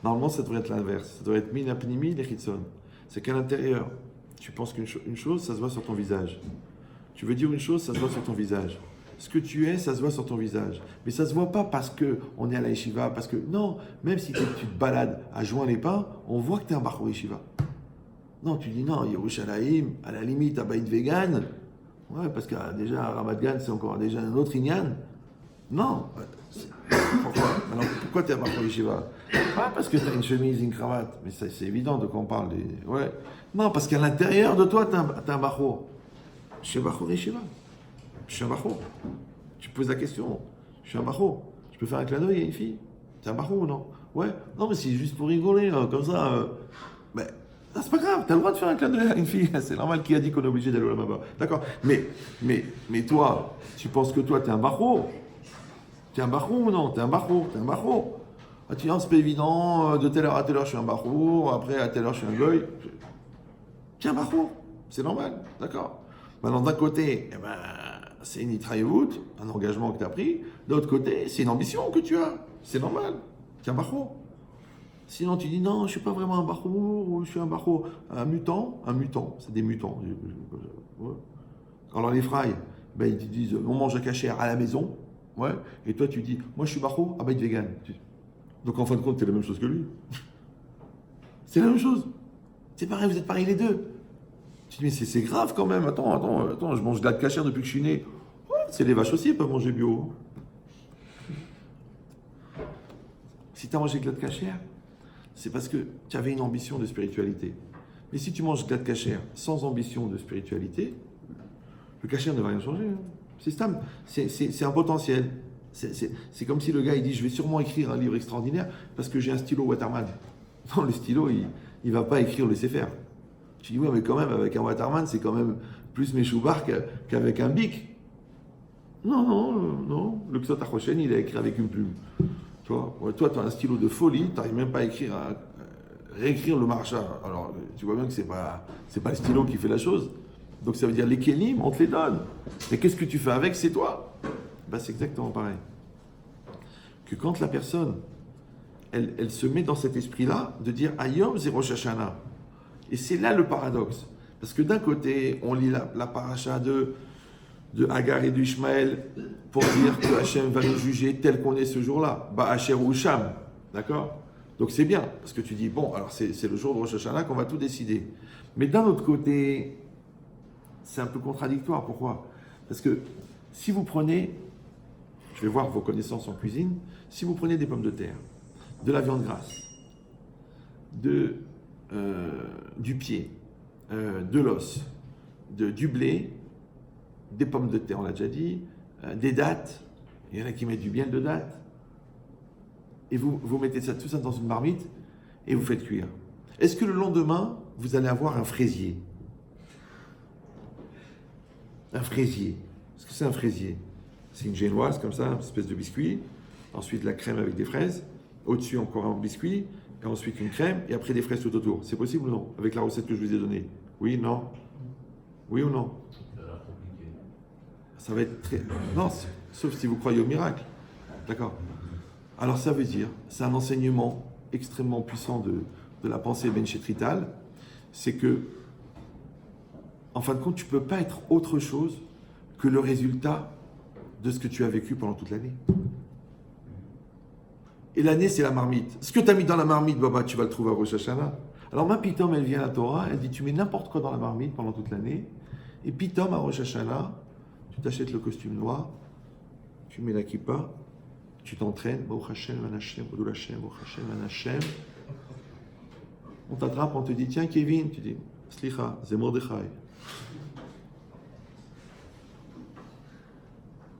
Normalement, ça devrait être l'inverse. Ça devrait être Mina Pnimi, Lechitson. C'est qu'à l'intérieur, tu penses qu'une chose, ça se voit sur ton visage. Tu veux dire une chose, ça se voit sur ton visage. Ce que tu es, ça se voit sur ton visage. Mais ça ne se voit pas parce qu'on est à la yeshiva, parce que non, même si tu te balades à Juin-les-Pins, on voit que tu es un bachor yeshiva. Non, tu dis non, Yerushalayim, à la limite, à Baït Vegan, ouais, parce que déjà, à Ramat Gan, c'est encore déjà un autre inyan. Non. Pourquoi? Alors, pourquoi tu es un bachor yeshiva? Pas parce que tu as une chemise, une cravate, mais ça, c'est évident de quoi on parle. Ouais. Non, parce qu'à l'intérieur de toi, tu es un bachor. Je suis un bachor yeshiva. Je suis un bachor. Tu poses la question. Je suis un bachor. Je peux faire un clin d'œil à une fille? T'es un bachor ou non? Ouais. Non, mais c'est juste pour rigoler, comme ça. Mais c'est pas grave, t'as le droit de faire un clin d'œil à une fille. C'est normal qui a dit qu'on est obligé d'aller au là-bas. D'accord. Mais toi, tu penses que toi, t'es un bachor? T'es un bachor ou non? T'es un bachor. T'es un bachor. Ah, tu dis, c'est pas évident. De telle heure à telle heure, je suis un bachor. Après, à telle heure, je suis un goy. T'es un bachor. C'est normal. D'accord. Maintenant, d'un côté, eh ben, c'est une itraïvout, un engagement que tu as pris. De l'autre côté, c'est une ambition que tu as. C'est normal. Tu es un bachor. Sinon, tu dis non, je ne suis pas vraiment un bachor, ou je suis un bachor. Un mutant, c'est des mutants. Ouais. Alors, les frailles, ben, ils te disent on mange un cachère à la maison. Ouais. Et toi, tu dis moi, je suis bachor, ah ben, il est vegan. Donc, en fin de compte, tu es la même chose que lui. C'est la même chose. C'est pareil, vous êtes pareils les deux. Tu dis, mais c'est grave quand même, attends, je mange de la cachère depuis que je suis né. Ouais, c'est les vaches aussi, elles peuvent manger bio. Si tu as mangé de la cachère, c'est parce que tu avais une ambition de spiritualité. Mais si tu manges de la cachère sans ambition de spiritualité, le cachère ne va rien changer. Hein. C'est stable, c'est un potentiel. C'est comme si le gars il dit je vais sûrement écrire un livre extraordinaire parce que j'ai un stylo Waterman. Non, le stylo il ne va pas écrire le laisser faire. Tu dis ouais mais quand même avec un Waterman c'est quand même plus méchoubar qu'avec un bic. Non. Le Ksot Achoshen il a écrit avec une plume. Toi tu as un stylo de folie, tu n'arrives même pas à réécrire le marcha. Alors tu vois bien que c'est pas le stylo qui fait la chose. Donc ça veut dire les kélim, on te les donne. Mais qu'est-ce que tu fais avec, c'est toi. Ben, c'est exactement pareil. Que quand la personne, elle se met dans cet esprit-là, de dire Ayom c'est Rosh Hashanah. Et c'est là le paradoxe. Parce que d'un côté, on lit la paracha de Hagar et d'Ishmaël pour dire que Hachem va nous juger tel qu'on est ce jour-là. Ba'asher ou Sham. D'accord? Donc c'est bien. Parce que tu dis, bon, alors c'est le jour de Rosh Hashanah qu'on va tout décider. Mais d'un autre côté, c'est un peu contradictoire. Pourquoi? Parce que si vous prenez, je vais voir vos connaissances en cuisine, si vous prenez des pommes de terre, de la viande grasse, du pied, de l'os, du blé, des pommes de terre, on l'a déjà dit, des dattes, il y en a qui mettent du miel de dattes, et vous mettez tout ça dans une marmite et vous faites cuire. Est-ce que le lendemain, vous allez avoir un fraisier? Un fraisier. Est-ce que c'est un fraisier? C'est une génoise comme ça, une espèce de biscuit. Ensuite la crème avec des fraises. Au-dessus encore un biscuit. Et ensuite une crème. Et après des fraises tout autour. C'est possible ou non? Avec la recette que je vous ai donnée. Oui, non? Oui ou non? Ça va être très... Non, sauf si vous croyez au miracle. D'accord? Alors ça veut dire, c'est un enseignement extrêmement puissant de la pensée Ben Shetrital. C'est que en fin de compte, tu ne peux pas être autre chose que le résultat de ce que tu as vécu pendant toute l'année. Et l'année, c'est la marmite. Ce que tu as mis dans la marmite, Baba, tu vas le trouver à Rosh Hashanah. Alors ma Pitom, elle vient à la Torah, elle dit, tu mets n'importe quoi dans la marmite pendant toute l'année, et Pitom, à Rosh Hashanah, tu t'achètes le costume noir, tu mets la kippa, tu t'entraînes, Baruch Hashem, Van Hashem, Odul Hashem, Baruch Hashem, Van Hashem. On t'attrape, on te dit, tiens Kevin, tu dis, Slicha, c'est Mordechai.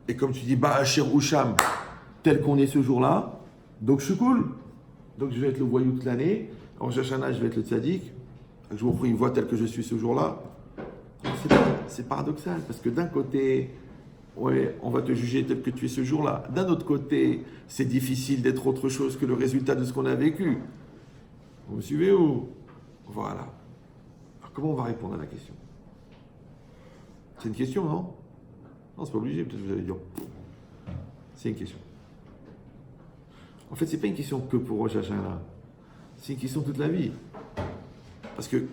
Et comme tu dis, Ba'asher Usham, tel qu'on est ce jour-là, donc je suis cool. Donc je vais être le voyou toute l'année. En Rosh Hashanah, je vais être le tzaddik. Je vous prie, il voit tel que je suis ce jour-là. C'est paradoxal, parce que d'un côté, ouais, on va te juger tel que tu es ce jour-là. D'un autre côté, c'est difficile d'être autre chose que le résultat de ce qu'on a vécu. Vous me suivez ou? Voilà. Alors comment on va répondre à la question? C'est une question, non? Non, c'est pas obligé, peut-être que vous allez dire. C'est une question. En fait, c'est pas une question que pour Rosh Hashanah. C'est une question toute la vie. Parce que,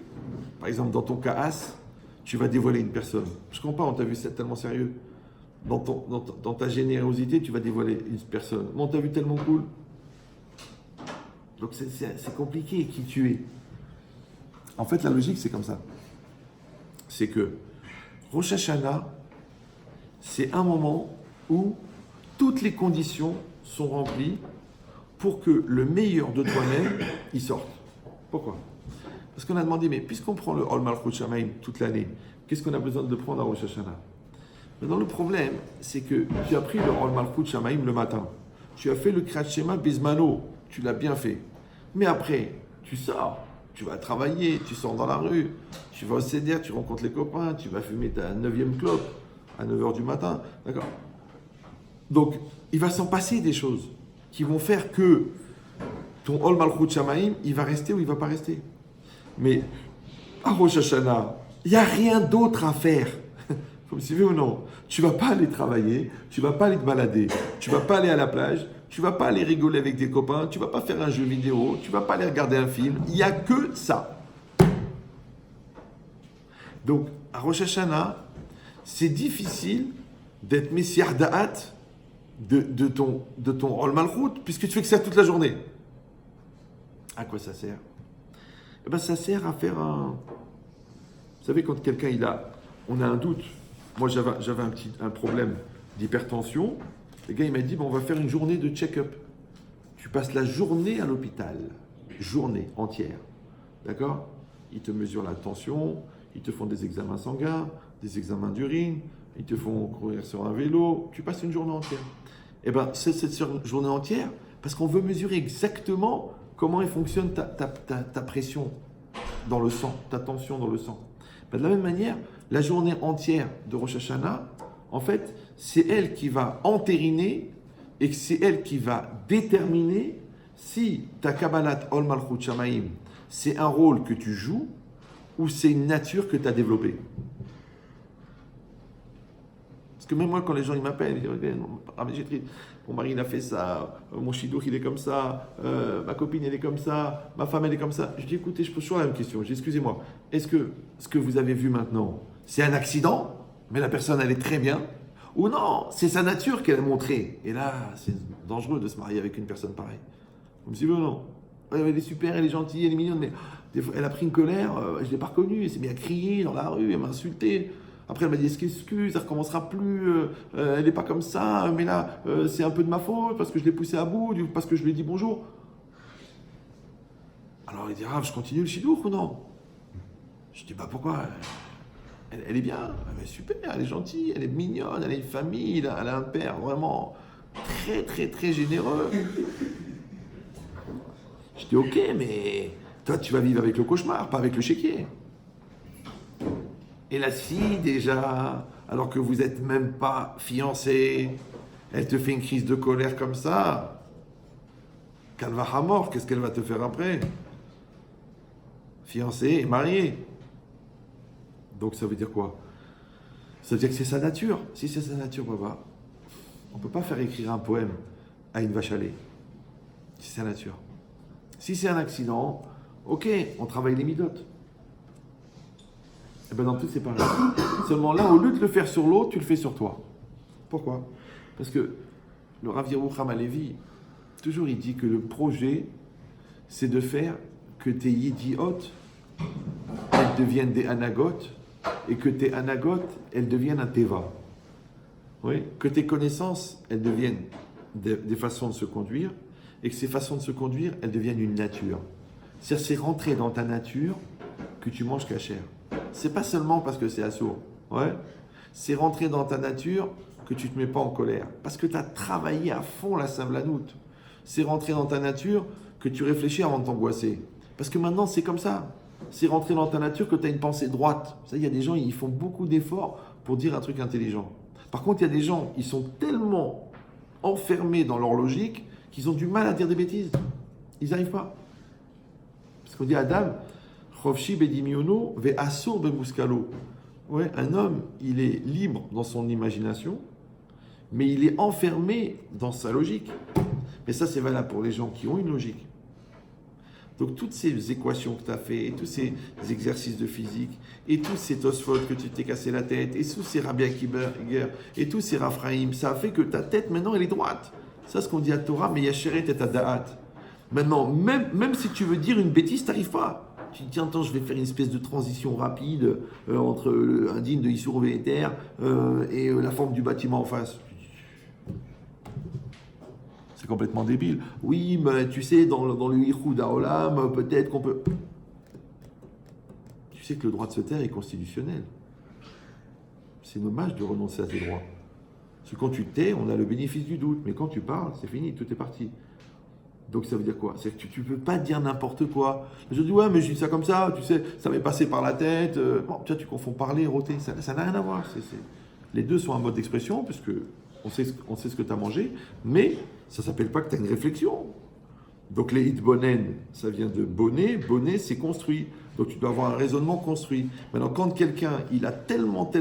par exemple, dans ton cas, tu vas dévoiler une personne. Je comprends pas, on t'a vu c'est tellement sérieux. Dans ta générosité, tu vas dévoiler une personne. Mais on t'a vu tellement cool. Donc c'est compliqué qui tu es. En fait, la logique, c'est comme ça. C'est que Rosh Hashanah, c'est un moment où toutes les conditions sont remplies pour que le meilleur de toi-même y sorte. Pourquoi? Parce qu'on a demandé, mais puisqu'on prend le Ol Malchut Shamaim toute l'année, qu'est-ce qu'on a besoin de prendre à Rosh Hashanah? Maintenant, le problème, c'est que tu as pris le Ol Malchut Shamaim le matin. Tu as fait le Kriyat Shema Bismano. Tu l'as bien fait. Mais après, tu sors. Tu vas travailler, tu sors dans la rue, tu vas au CDR, tu rencontres les copains, tu vas fumer ta 9e clope à 9h du matin. D'accord? Donc, il va s'en passer des choses qui vont faire que ton Ol Malchut Shamaim, il va rester ou il ne va pas rester. Mais à Rosh Hashanah, il n'y a rien d'autre à faire. Vous me suivez ou non? Tu ne vas pas aller travailler, tu ne vas pas aller te balader, tu ne vas pas aller à la plage, tu ne vas pas aller rigoler avec des copains, tu ne vas pas faire un jeu vidéo, tu ne vas pas aller regarder un film. Il n'y a que ça. Donc, à Rosh Hashanah, c'est difficile d'être Messiah Da'at de ton Ol Malchut, puisque tu fais que ça toute la journée. À quoi ça sert? Eh bien, ça sert à faire Vous savez, quand quelqu'un, on a un doute. Moi, j'avais un problème d'hypertension. Le gars, il m'a dit, bon, on va faire une journée de check-up. Tu passes la journée à l'hôpital. Journée entière. D'accord? Ils te mesurent la tension, ils te font des examens sanguins, des examens d'urine, ils te font courir sur un vélo. Tu passes une journée entière. Eh bien, c'est cette journée entière parce qu'on veut mesurer exactement comment fonctionne ta pression dans le sang, ta tension dans le sang. Ben, de la même manière, la journée entière de Rosh Hashanah, en fait, c'est elle qui va entériner et c'est elle qui va déterminer si ta Kabbalat Ol Malchut Shamaim, c'est un rôle que tu joues ou c'est une nature que tu as développée. Parce que même moi, quand les gens ils m'appellent, ils disent mon mari il a fait ça, mon chidour il est comme ça, ma copine elle est comme ça, ma femme elle est comme ça. Je dis écoutez, je pose toujours la même question. Je dis excusez-moi, est-ce que ce que vous avez vu maintenant, c'est un accident, mais la personne elle est très bien, ou non, c'est sa nature qu'elle a montrée. Et là, c'est dangereux de se marier avec une personne pareille. Vous me suivez ou non? Elle est super, elle est gentille, elle est mignonne, mais des fois, elle a pris une colère, je ne l'ai pas reconnue, elle s'est mise à crier dans la rue, elle m'a insulté. Après, elle m'a dit excuse, ça ne recommencera plus, elle n'est pas comme ça, mais là, c'est un peu de ma faute, parce que je l'ai poussée à bout, parce que je lui ai dit bonjour. Alors, il dit, ah, je continue le chidour ou non? Je dis, bah pourquoi? Elle est bien, elle est super, elle est gentille, elle est mignonne, elle a une famille, elle a un père vraiment très, très, très généreux. Je dis, ok, mais toi, tu vas vivre avec le cauchemar, pas avec le chéquier. Et la fille, déjà, alors que vous n'êtes même pas fiancés, elle te fait une crise de colère comme ça. Calva Hamor, qu'est-ce qu'elle va te faire après? Fiancée et mariée. Donc ça veut dire quoi? Ça veut dire que c'est sa nature. Si c'est sa nature, papa, on ne peut pas faire écrire un poème à une vache à lait. Si c'est sa nature. Si c'est un accident, ok, on travaille les midotes. Et bien dans tout, c'est pareil. Seulement là, au lieu de le faire sur l'autre, tu le fais sur toi. Pourquoi? Parce que le Rav Yerucham Halevi, toujours il dit que le projet, c'est de faire que tes yidiotes, elles deviennent des anagotes, et que tes anagotes, elles deviennent un teva. Oui? Que tes connaissances, elles deviennent des façons de se conduire, et que ces façons de se conduire, elles deviennent une nature. C'est-à-dire, c'est rentrer dans ta nature que tu manges cachère. C'est pas seulement parce que c'est assourd. Ouais? C'est rentrer dans ta nature que tu ne te mets pas en colère. Parce que tu as travaillé à fond la Savlanout. C'est rentrer dans ta nature que tu réfléchis avant de t'angoisser. Parce que maintenant, c'est comme ça. C'est rentrer dans ta nature que tu as une pensée droite. Il y a des gens, ils font beaucoup d'efforts pour dire un truc intelligent. Par contre, il y a des gens, ils sont tellement enfermés dans leur logique qu'ils ont du mal à dire des bêtises. Ils n'arrivent pas. Parce qu'on dit à Adam, Chofshi bedimiono ve asur bemuskalo. Ouais, un homme, il est libre dans son imagination, mais il est enfermé dans sa logique. Mais ça, c'est valable pour les gens qui ont une logique. Donc, toutes ces équations que tu as fait, et tous ces exercices de physique, et tous ces Tosfot que tu t'es cassé la tête, et tous ces Rabbi Akiva, et tous ces Raphaïm, ça a fait que ta tête, maintenant, elle est droite. Ça, c'est ce qu'on dit à Torah, mais Yasheret et à Da'at. Maintenant, même si tu veux dire une bêtise, tu n'arrives pas. Tu dis, tiens, attends, je vais faire une espèce de transition rapide entre un digne de Issour Véter et la forme du bâtiment en face. C'est complètement débile. Oui, mais tu sais, dans le Yichud HaOlam, peut-être qu'on peut... Tu sais que le droit de se taire est constitutionnel. C'est dommage de renoncer à tes droits. Parce que quand tu tais, on a le bénéfice du doute. Mais quand tu parles, c'est fini, tout est parti. Donc ça veut dire quoi? C'est que tu ne peux pas dire n'importe quoi. Je dis, ouais, mais je dis ça comme ça, tu sais, ça m'est passé par la tête. Bon, tu confonds parler et rôter, ça n'a rien à voir. Les deux sont un mode d'expression, puisque on sait ce que tu as mangé, mais ça ne s'appelle pas que tu as une réflexion. Donc les hitbonen, ça vient de bonnet, bonnet c'est construit. Donc tu dois avoir un raisonnement construit. Maintenant, quand quelqu'un, il a tellement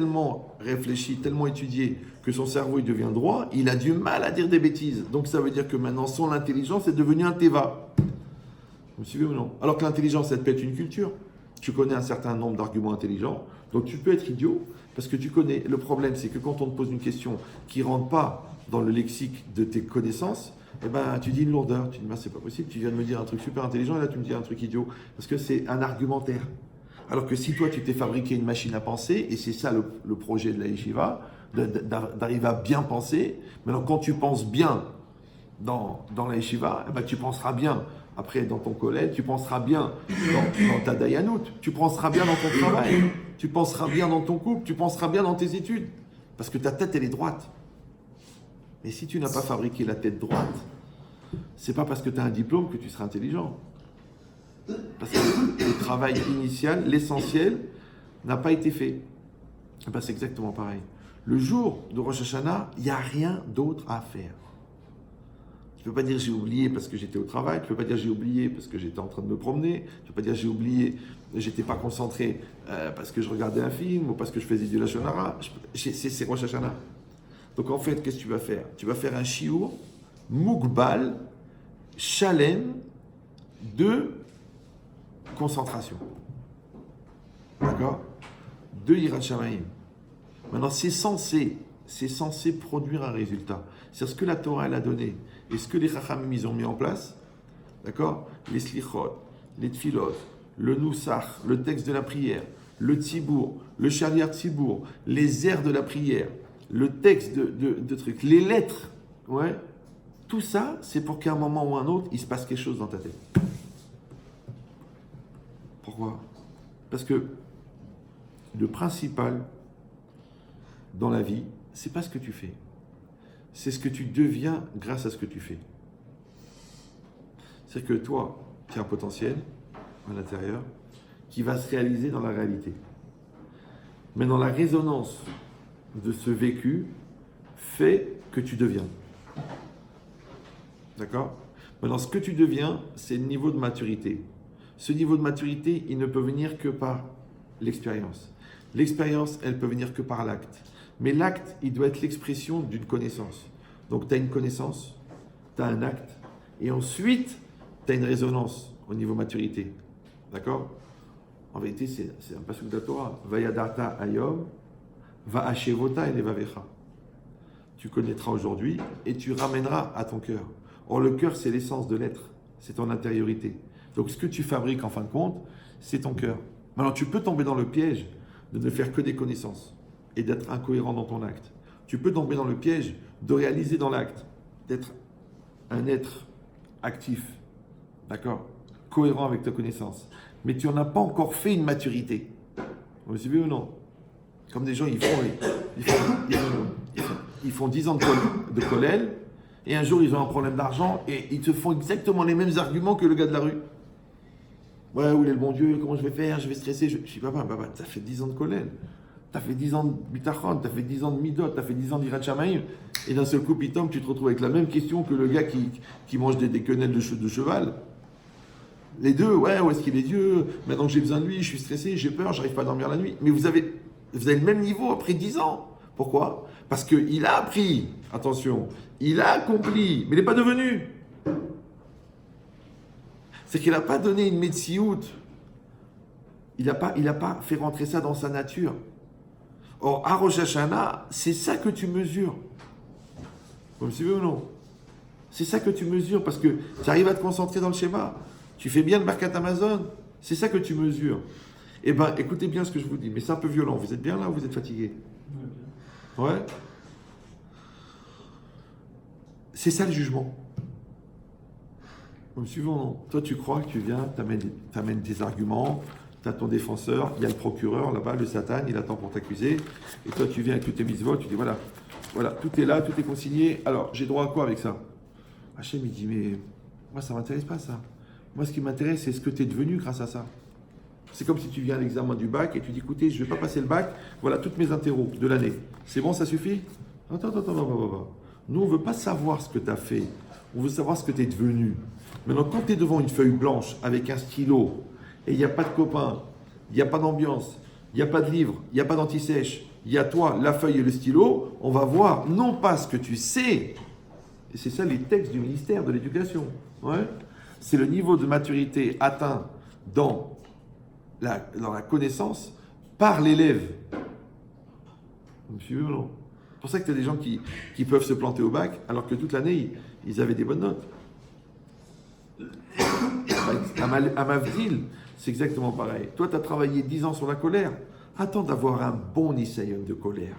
réfléchi, tellement étudié, que son cerveau il devient droit, il a du mal à dire des bêtises. Donc ça veut dire que maintenant, son intelligence est devenue un teva. Vous me suivez ou non? Alors que l'intelligence, elle peut être une culture. Tu connais un certain nombre d'arguments intelligents, donc tu peux être idiot, parce que tu connais. Le problème, c'est que quand on te pose une question qui ne rentre pas dans le lexique de tes connaissances, eh ben, tu dis une lourdeur. Tu dis, c'est pas possible, tu viens de me dire un truc super intelligent, et là tu me dis un truc idiot. Parce que c'est un argumentaire. Alors que si toi, tu t'es fabriqué une machine à penser, et c'est ça le projet de la yeshiva, d'arriver à bien penser, maintenant quand tu penses bien dans la yeshiva, eh ben, tu penseras bien après dans ton collège, tu penseras bien dans ta dayanout, tu penseras bien dans ton travail, tu penseras bien dans ton couple, tu penseras bien dans tes études, parce que ta tête, elle est droite. Et si tu n'as pas fabriqué la tête droite, c'est pas parce que tu as un diplôme que tu seras intelligent. Parce que le travail initial, l'essentiel, n'a pas été fait. Et ben, c'est exactement pareil. Le jour de Rosh Hashanah, il n'y a rien d'autre à faire. Tu ne peux pas dire j'ai oublié parce que j'étais au travail, tu ne peux pas dire j'ai oublié parce que j'étais en train de me promener, tu ne peux pas dire j'ai oublié, j'étais pas concentré parce que je regardais un film ou parce que je faisais du Lashon Hara. C'est Rosh Hashanah. Donc en fait, qu'est-ce que tu vas faire? Tu vas faire un shiur mugbal, shalem, de concentration. D'accord? De Yirat Shamayim. Maintenant, c'est censé produire un résultat. C'est ce que la Torah elle a donné et ce que les Chachamim ils ont mis en place. D'accord? Les slichot, les tfilot, le nusach, le texte de la prière, le tzibour, le shariat tzibour, les airs de la prière, le texte de trucs, les lettres. Ouais. Tout ça, c'est pour qu'à un moment ou un autre, il se passe quelque chose dans ta tête. Pourquoi? Parce que le principal dans la vie, c'est pas ce que tu fais. C'est ce que tu deviens grâce à ce que tu fais. C'est-à-dire que toi, tu as un potentiel à l'intérieur qui va se réaliser dans la réalité. Mais dans la résonance de ce vécu fait que tu deviens. D'accord? Maintenant, ce que tu deviens, c'est le niveau de maturité. Ce niveau de maturité, il ne peut venir que par l'expérience. L'expérience, elle peut venir que par l'acte. Mais l'acte, il doit être l'expression d'une connaissance. Donc, tu as une connaissance, tu as un acte, et ensuite, tu as une résonance au niveau maturité. D'accord? En vérité, c'est un passage de la Torah. Vayadata ayom, va'ashevota elevavecha. Tu connaîtras aujourd'hui et tu ramèneras à ton cœur. Or, le cœur, c'est l'essence de l'être, c'est ton intériorité. Donc, ce que tu fabriques, en fin de compte, c'est ton cœur. Maintenant, tu peux tomber dans le piège de ne faire que des connaissances et d'être incohérent dans ton acte. Tu peux tomber dans le piège de réaliser dans l'acte, d'être un être actif, d'accord, cohérent avec ta connaissance. Mais tu n'en as pas encore fait une maturité. Vous me suivez ou non? Comme des gens, ils font 10 ans de collège, et un jour, ils ont un problème d'argent, et ils te font exactement les mêmes arguments que le gars de la rue. Ouais, où est le bon Dieu? Comment je vais faire? Je vais stresser. Je dis, papa, t'as fait 10 ans de collège. T'as fait 10 ans de bitachon, t'as fait 10 ans de midot, t'as fait 10 ans d'Irat Shamayim, et d'un seul coup, pitom, tu te retrouves avec la même question que le gars qui mange des quenelles de cheval. Les deux, ouais, où est-ce qu'il est Dieu? Maintenant que j'ai besoin de lui, je suis stressé, j'ai peur, j'arrive pas à dormir la nuit. Mais vous avez le même niveau après 10 ans. Pourquoi? Parce qu'il a appris, attention, il a accompli, mais il n'est pas devenu. C'est qu'il n'a pas donné une médeciout. Il n'a pas fait rentrer ça dans sa nature. Or, à Rosh Hashanah, c'est ça que tu mesures. Vous me suivez ou non? C'est ça que tu mesures parce que tu arrives à te concentrer dans le schéma. Tu fais bien le Birkat Amazon. C'est ça que tu mesures. Eh bien, écoutez bien ce que je vous dis, mais c'est un peu violent. Vous êtes bien là ou vous êtes fatigué? Ouais. C'est ça le jugement. Vous me suivez ou non? Toi, tu crois que tu viens, t'amènes des arguments. Tu as ton défenseur, il y a le procureur là-bas, le Satan, il attend pour t'accuser. Et toi, tu viens avec toutes tes mitzvot, tu dis voilà, tout est là, tout est consigné. Alors, j'ai droit à quoi avec ça? Hachem, il dit, mais moi, ça ne m'intéresse pas ça. Moi, ce qui m'intéresse, c'est ce que tu es devenu grâce à ça. C'est comme si tu viens à l'examen du bac et tu dis, écoutez, je ne vais pas passer le bac, voilà toutes mes interros de l'année. C'est bon, ça suffit? Attends. Nous, on ne veut pas savoir ce que tu as fait. On veut savoir ce que tu es devenu. Maintenant, quand tu es devant une feuille blanche avec un stylo, et il n'y a pas de copain, il n'y a pas d'ambiance, il n'y a pas de livre, il n'y a pas d'anti-sèche, il y a toi, la feuille et le stylo, on va voir non pas ce que tu sais, et c'est ça les textes du ministère de l'Éducation, ouais, c'est le niveau de maturité atteint dans la connaissance par l'élève. Vous me suivez ou non? C'est pour ça que tu as des gens qui peuvent se planter au bac, alors que toute l'année, ils avaient des bonnes notes. À Mavdil, c'est exactement pareil. Toi, tu as travaillé 10 ans sur la colère. Attends d'avoir un bon Nisayon de colère.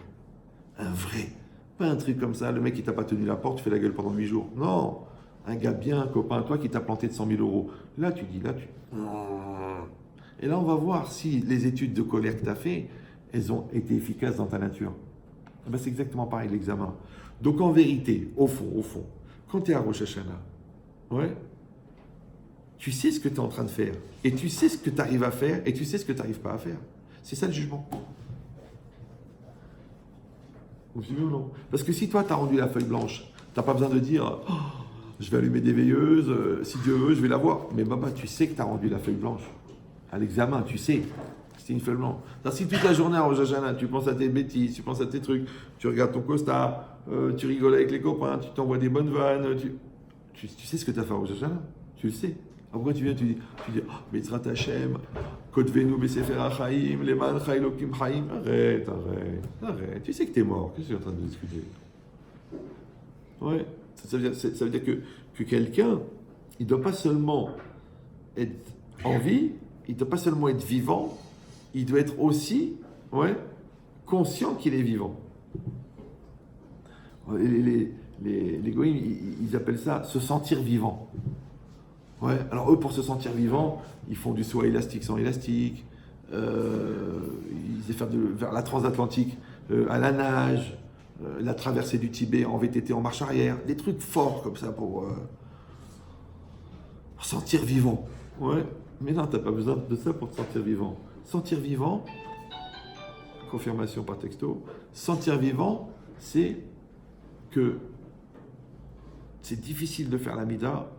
Un vrai. Pas un truc comme ça, le mec qui t'a pas tenu la porte, tu fais la gueule pendant 8 jours. Non. Un gars bien, un copain, toi qui t'a planté de 100 000 euros. Là, tu dis, Et là, on va voir si les études de colère que tu as fait, elles ont été efficaces dans ta nature. Ben, c'est exactement pareil, l'examen. Donc, en vérité, au fond, quand tu es à Rosh Hashanah, ouais, tu sais ce que tu es en train de faire. Et tu sais ce que tu arrives à faire, et tu sais ce que tu n'arrives pas à faire. C'est ça le jugement. Vous suivez ou non? Parce que si toi, tu as rendu la feuille blanche, tu n'as pas besoin de dire oh, je vais allumer des veilleuses, si Dieu veut, je vais la voir. Mais Baba, tu sais que tu as rendu la feuille blanche. À l'examen, tu sais. C'est une feuille blanche. Si toute la journée en Rosh Hashanah, tu penses à tes bêtises, tu penses à tes trucs, tu regardes ton costard, tu rigoles avec les copains, tu t'envoies des bonnes vannes, tu sais ce que tu as fait en Rosh Hashanah. Tu le sais. Alors pourquoi tu viens, tu dis oh, Mitzrat Hashem, Kotvenu Besefer HaChaim, Leman Chaylokim Chaim. Arrête. Tu sais que tu es mort. Qu'est-ce que tu es en train de discuter? Ouais. Ça veut dire que quelqu'un, il ne doit pas seulement être en vie, il ne doit pas seulement être vivant, il doit être aussi conscient qu'il est vivant. Les goïms, ils appellent ça se sentir vivant. Ouais, alors eux, pour se sentir vivant, ils font du saut élastique sans élastique, ils essaient vers la transatlantique à la nage, la traversée du Tibet en VTT en marche arrière, des trucs forts comme ça pour sentir vivant. Ouais, mais non, t'as pas besoin de ça pour te sentir vivant. Sentir vivant, confirmation par texto, sentir vivant, c'est que c'est difficile de faire la mida.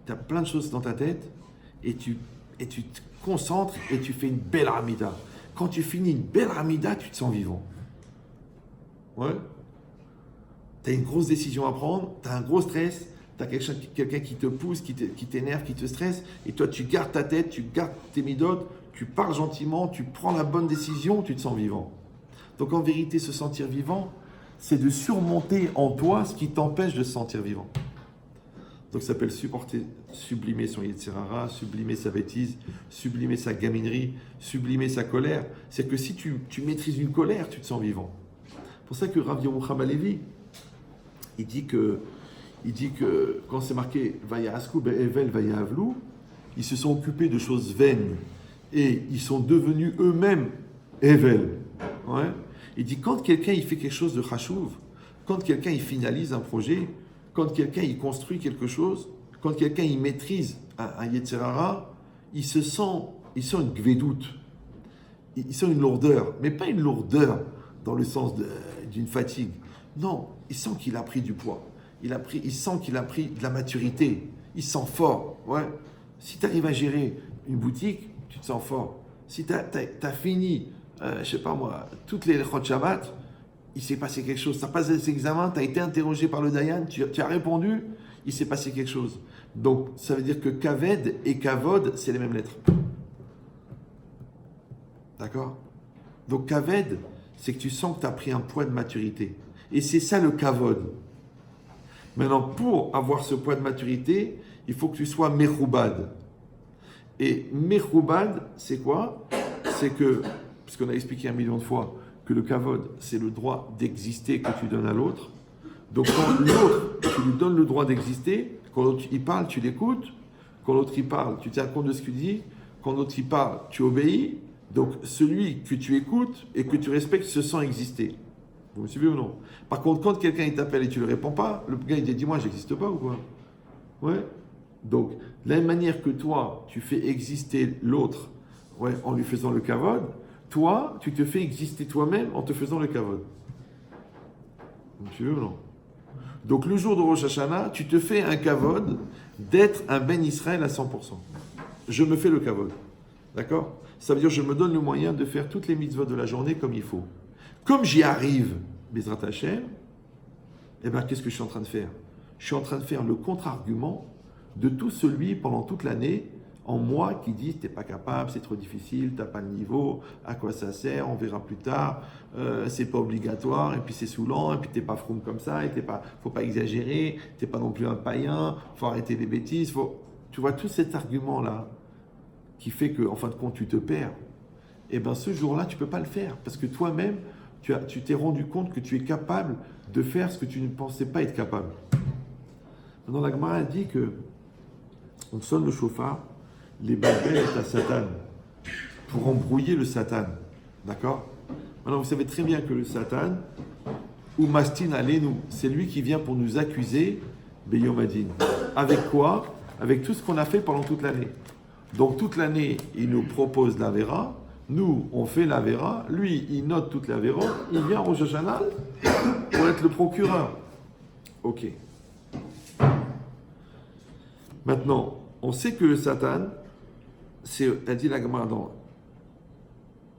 Tu as plein de choses dans ta tête et tu te concentres et tu fais une belle ramida. Quand tu finis une belle ramida, tu te sens vivant. Ouais. Tu as une grosse décision à prendre, tu as un gros stress, tu as quelqu'un qui te pousse, qui t'énerve, qui te stresse, et toi tu gardes ta tête, tu gardes tes midotes, tu parles gentiment, tu prends la bonne décision, tu te sens vivant. Donc en vérité, se sentir vivant, c'est de surmonter en toi ce qui t'empêche de se sentir vivant. Donc ça s'appelle sublimer son Yetzirara, sublimer sa bêtise, sublimer sa gaminerie, sublimer sa colère. C'est que si tu maîtrises une colère, tu te sens vivant. C'est pour ça que Rav Yerucham Halevi, il dit que quand c'est marqué Vayasku be'evel vayavlu, ils se sont occupés de choses vaines et ils sont devenus eux-mêmes Evel. Ouais. Il dit quand quelqu'un il fait quelque chose de chashuv, quand quelqu'un il finalise un projet, quand quelqu'un il construit quelque chose, quand quelqu'un il maîtrise un Yetzirara, il sent une gvedoute, il sent une lourdeur, mais pas une lourdeur dans le sens d'une fatigue. Non, il sent qu'il a pris du poids. Il sent qu'il a pris de la maturité. Il se sent fort. Ouais. Si tu arrives à gérer une boutique, tu te sens fort. Si tu as fini, je sais pas moi, toutes les Chod Shabbat, il s'est passé quelque chose. Tu as passé cet examen, tu as été interrogé par le Dayan, tu as répondu, il s'est passé quelque chose. Donc, ça veut dire que Kaved et Kavod, c'est les mêmes lettres. D'accord? Donc, Kaved, c'est que tu sens que tu as pris un poids de maturité. Et c'est ça le Kavod. Maintenant, pour avoir ce poids de maturité, il faut que tu sois Mechoubad. Et Mechoubad, c'est quoi? C'est que, puisqu'on a expliqué 1 million de fois, que le kavod, c'est le droit d'exister que tu donnes à l'autre. Donc quand l'autre, tu lui donnes le droit d'exister, quand l'autre il parle, tu l'écoutes, quand l'autre il parle, tu tiens compte de ce qu'il dit, quand l'autre il parle, tu obéis. Donc celui que tu écoutes et que tu respectes se sent exister. Vous me suivez ou non? Par contre, quand quelqu'un il t'appelle et tu ne le réponds pas, le gars il dit dis-moi, j'existe pas ou quoi? Ouais. Donc, de la même manière que toi, tu fais exister l'autre en lui faisant le kavod, toi, tu te fais exister toi-même en te faisant le kavod. Tu veux ou non? Donc, le jour de Rosh Hashanah, tu te fais un kavod d'être un Ben Israël à 100%. Je me fais le kavod. D'accord? Ça veut dire que je me donne le moyen de faire toutes les mitzvot de la journée comme il faut. Comme j'y arrive, Bezrat Hashem, eh bien, qu'est-ce que je suis en train de faire? Je suis en train de faire le contre-argument de tout celui pendant toute l'année en moi qui dit t'es pas capable, c'est trop difficile, t'as pas le niveau, à quoi ça sert, on verra plus tard, c'est pas obligatoire, et puis c'est saoulant, et puis t'es pas froum comme ça, et faut pas exagérer, t'es pas non plus un païen, faut arrêter les bêtises, faut... tu vois, tout cet argument-là qui fait que, en fin de compte, tu te perds, eh bien, ce jour-là, tu ne peux pas le faire. Parce que toi-même, tu t'es rendu compte que tu es capable de faire ce que tu ne pensais pas être capable. Maintenant, la Gemara dit que on sonne le chauffard, les balbel est à Satan, pour embrouiller le Satan. D'accord? Maintenant, vous savez très bien que le Satan, ou Mastin Alenu, c'est lui qui vient pour nous accuser, Beyomadin. Avec quoi? Avec tout ce qu'on a fait pendant toute l'année. Donc, toute l'année, il nous propose la Vera. Nous, on fait la Vera. Lui, il note toute la Vera. Il vient au Rosh Hashanah pour être le procureur. Ok. Maintenant, on sait que le Satan, elle dit la Gemara dans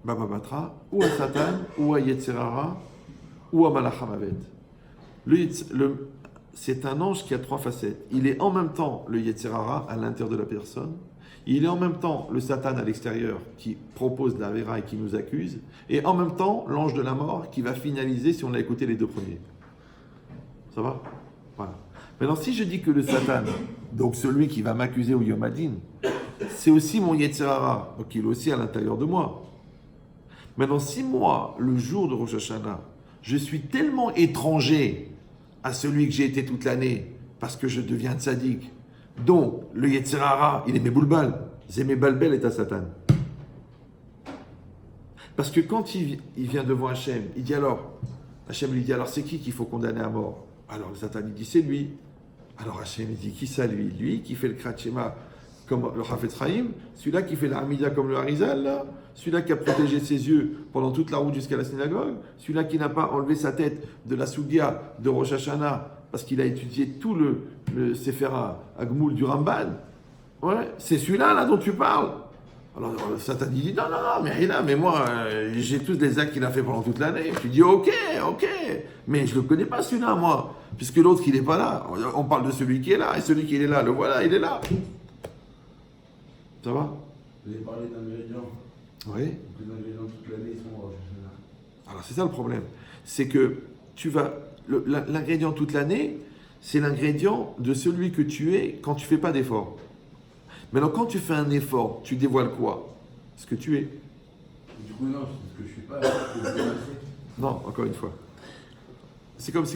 Baba Batra, ou à Satan, ou à Yetzirara, ou à Malachamavet. C'est un ange qui a 3 facettes. Il est en même temps le Yetzirara à l'intérieur de la personne. Il est en même temps le Satan à l'extérieur qui propose la Vera et qui nous accuse. Et en même temps, l'ange de la mort qui va finaliser si on a écouté les 2 premiers. Ça va? Voilà. Maintenant, si je dis que le Satan, donc celui qui va m'accuser au Yom Hadin, c'est aussi mon Yetzirara, donc il est aussi à l'intérieur de moi. Maintenant, si moi, le jour de Rosh Hashanah, je suis tellement étranger à celui que j'ai été toute l'année, parce que je deviens tzaddik, donc le Yetzirara, il est mes boulbal, c'est mes balbel et à Satan. Parce que quand il vient devant Hachem, il dit alors, Hachem lui dit alors c'est qui qu'il faut condamner à mort? Alors le Satan il dit c'est lui. Alors Hachem il dit qui ça lui? Lui qui fait le Kratchema comme le Chafetz Chaim, celui-là qui fait l'Armida comme le Harizal, là, celui-là qui a protégé ses yeux pendant toute la route jusqu'à la synagogue, celui-là qui n'a pas enlevé sa tête de la Sugia de Rosh Hashanah parce qu'il a étudié tout le Sefer Agmoul du Ramban. Ouais, c'est celui-là là dont tu parles. Alors Satan dit non, mais moi j'ai tous les actes qu'il a fait pendant toute l'année. Tu dis ok, mais je le connais pas celui-là moi, puisque l'autre il n'est pas là. On parle de celui qui est là et celui qui est là, le voilà, il est là. Ça va? Vous avez parlé d'ingrédients. Oui. Les ingrédients toute l'année sont Rosh Hashanah. Alors c'est ça le problème, c'est que l'ingrédient toute l'année, c'est l'ingrédient de celui que tu es quand tu fais pas d'effort. Maintenant, quand tu fais un effort, tu dévoiles quoi? Ce que tu es. Du coup, non, c'est ce que je suis pas. Que je non, encore une fois. C'est comme ça.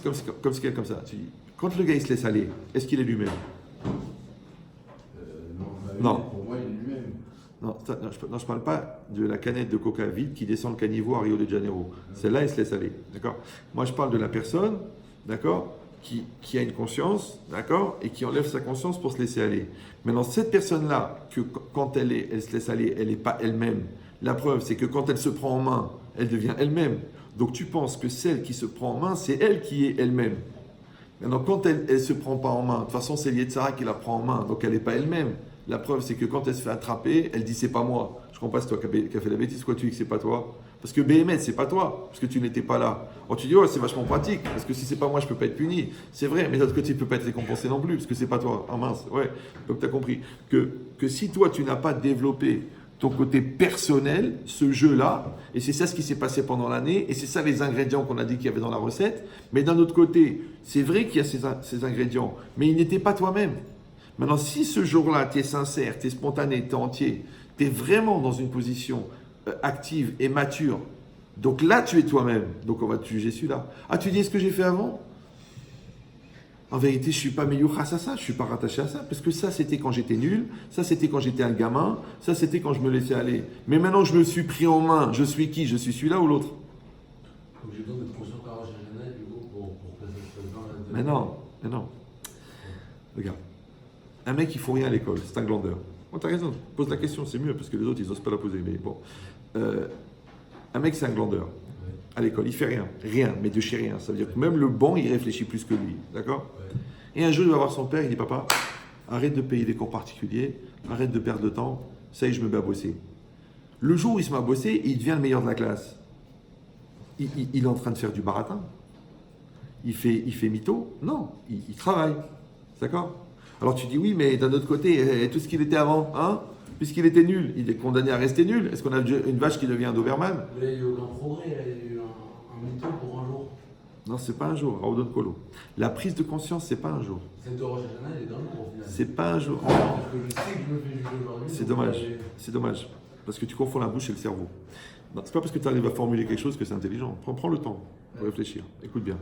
Tu dis, quand le gars il se laisse aller, est-ce qu'il est lui-même? Non. Pour moi, il est lui-même. Non, je ne parle pas de la canette de coca vide qui descend le caniveau à Rio de Janeiro. Celle-là, elle se laisse aller. D'accord? Moi, je parle de la personne, d'accord, qui a une conscience, d'accord, et qui enlève sa conscience pour se laisser aller. Maintenant, cette personne-là, que quand elle se laisse aller, elle n'est pas elle-même. La preuve, c'est que quand elle se prend en main, elle devient elle-même. Donc, tu penses que celle qui se prend en main, c'est elle qui est elle-même. Maintenant, quand elle ne se prend pas en main, de toute façon, c'est Yetzara qui la prend en main, donc elle n'est pas elle-même. La preuve, c'est que quand elle se fait attraper, elle dit c'est pas moi. Je comprends pas, c'est toi qui as fait la bêtise, quoi tu dis que c'est pas toi? Parce que BMS, c'est pas toi, parce que tu n'étais pas là. Alors tu dis, oh, c'est vachement pratique, parce que si c'est pas moi, je peux pas être puni. C'est vrai, mais de l'autre côté, tu peux pas être récompensé non plus, parce que c'est pas toi. Ah mince, ouais. Donc tu as compris que si toi, tu n'as pas développé ton côté personnel, ce jeu-là, et c'est ça ce qui s'est passé pendant l'année, et c'est ça les ingrédients qu'on a dit qu'il y avait dans la recette, mais d'un autre côté, c'est vrai qu'il y a ces ingrédients, mais ils n'étaient pas toi-même. Maintenant, si ce jour-là, tu es sincère, tu es spontané, tu es entier, tu es vraiment dans une position active et mature, donc là, tu es toi-même. Donc, on va te juger celui-là. Ah, tu dis ce que j'ai fait avant? En vérité, je ne suis pas meilleur à ça, je ne suis pas rattaché à ça, parce que ça, c'était quand j'étais nul, ça, c'était quand j'étais un gamin, ça, c'était quand je me laissais aller. Mais maintenant que je me suis pris en main, je suis qui? Je suis celui-là ou l'autre? Donc, j'ai besoin d'être conscient par Rosh Hashanah, du coup, pour que ça se passe bien. Mais non. Regarde. Un mec, il ne faut rien à l'école, c'est un glandeur. Oh, t'as raison, pose la question, c'est mieux, parce que les autres, ils n'osent pas la poser. Mais bon. Un mec, c'est un glandeur. À l'école, il fait rien, mais de chez rien. Ça veut dire que même le bon, il réfléchit plus que lui. D'accord? Et un jour, il va voir son père, il dit, papa, arrête de payer des cours particuliers, arrête de perdre de temps, ça y est, je me mets à bosser. Le jour où il se met à bosser, il devient le meilleur de la classe. Il est en train de faire du baratin. Il fait mytho? Non, il travaille. D'accord? Alors tu dis oui, mais d'un autre côté, tout ce qu'il était avant, hein, puisqu'il était nul, il est condamné à rester nul. Est-ce qu'on a une vache qui devient un Doberman? Mais il n'y a eu aucun progrès, il y a eu un mytho pour un jour. Non, c'est pas un jour, Raoudon Kolo. La prise de conscience, c'est pas un jour. Celle de Rosh Hashanah, elle est dans le jour au final. C'est pas un jour. Parce que je sais que je me fais juger aujourd'hui. C'est donc dommage. je vais- C'est dommage. Parce que tu confonds la bouche et le cerveau. Non, c'est pas parce que tu arrives à formuler quelque chose que c'est intelligent. Prends le temps pour réfléchir. Écoute bien.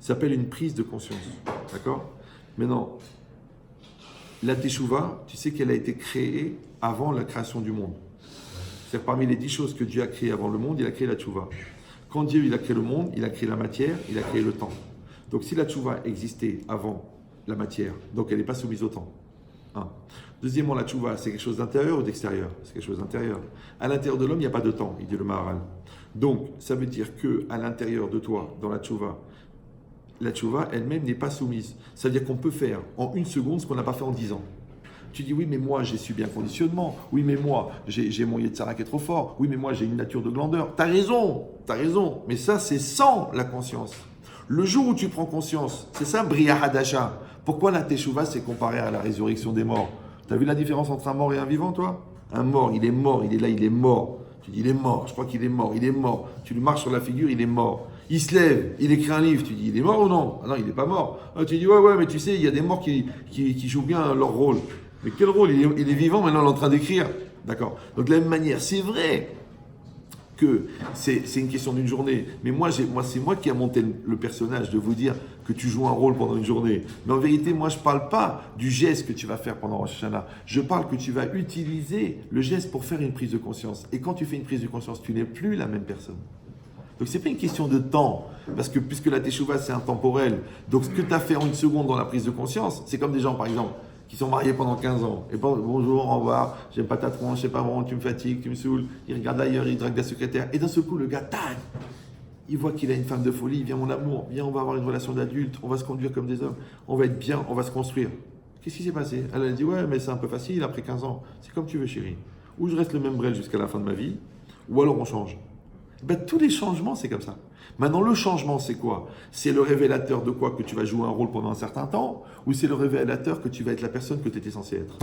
Ça s'appelle une prise de conscience. D'accord? Maintenant, la Teshuvah, tu sais qu'elle a été créée avant la création du monde. C'est-à-dire parmi les 10 choses que Dieu a créées avant le monde, il a créé la Teshuvah. Quand Dieu il a créé le monde, il a créé la matière, il a créé le temps. Donc si la Teshuvah existait avant la matière, donc elle n'est pas soumise au temps. Un. Deuxièmement, la Teshuvah, c'est quelque chose d'intérieur ou d'extérieur? C'est quelque chose d'intérieur. À l'intérieur de l'homme, il n'y a pas de temps, il dit le Maharal. Donc, ça veut dire qu'à l'intérieur de toi, dans la Teshuvah elle-même n'est pas soumise. Ça veut dire qu'on peut faire en 1 seconde ce qu'on n'a pas fait en 10 ans. Tu dis, oui, mais moi, j'ai subi un conditionnement. Oui, mais moi, j'ai mon Yetzara qui est trop fort. Oui, mais moi, j'ai une nature de glandeur. T'as raison. Mais ça, c'est sans la conscience. Le jour où tu prends conscience, c'est ça, Bria Hadasha. Pourquoi la Teshuvah, c'est comparé à la résurrection des morts? T'as vu la différence entre un mort et un vivant, toi? Un mort, il est là, il est mort. Tu dis, il est mort, je crois qu'il est mort. Tu lui marches sur la figure, il est mort. Il se lève, il écrit un livre, tu dis, il est mort ou non? Ah non, il n'est pas mort. Ah, tu dis, ouais, mais tu sais, il y a des morts qui jouent bien leur rôle. Mais quel rôle? Il est vivant, maintenant il est en train d'écrire. D'accord? Donc de la même manière, c'est vrai que c'est une question d'une journée. Mais c'est moi qui ai monté le personnage de vous dire que tu joues un rôle pendant une journée. Mais en vérité, moi, je ne parle pas du geste que tu vas faire pendant Rosh Hashanah. Je parle que tu vas utiliser le geste pour faire une prise de conscience. Et quand tu fais une prise de conscience, tu n'es plus la même personne. Donc, ce n'est pas une question de temps, parce que puisque la Teshuvah, c'est intemporel. Donc, ce que tu as fait en 1 seconde dans la prise de conscience, c'est comme des gens, par exemple, qui sont mariés pendant 15 ans. Et bonjour, au revoir, j'aime pas ta tronche, je sais pas bon, tu me fatigues, tu me saoules. Il regarde ailleurs, il drague la secrétaire. Et d'un seul coup, le gars, tac, il voit qu'il a une femme de folie, il vient mon amour, viens, on va avoir une relation d'adulte, on va se conduire comme des hommes, on va être bien, on va se construire. Qu'est-ce qui s'est passé? Elle a dit, ouais, mais c'est un peu facile après 15 ans. C'est comme tu veux, chérie. Ou je reste le même brel jusqu'à la fin de ma vie, ou alors on change. Tous les changements, c'est comme ça. Maintenant, le changement, c'est quoi? C'est le révélateur de quoi? Que tu vas jouer un rôle pendant un certain temps? Ou c'est le révélateur que tu vas être la personne que tu étais censé être?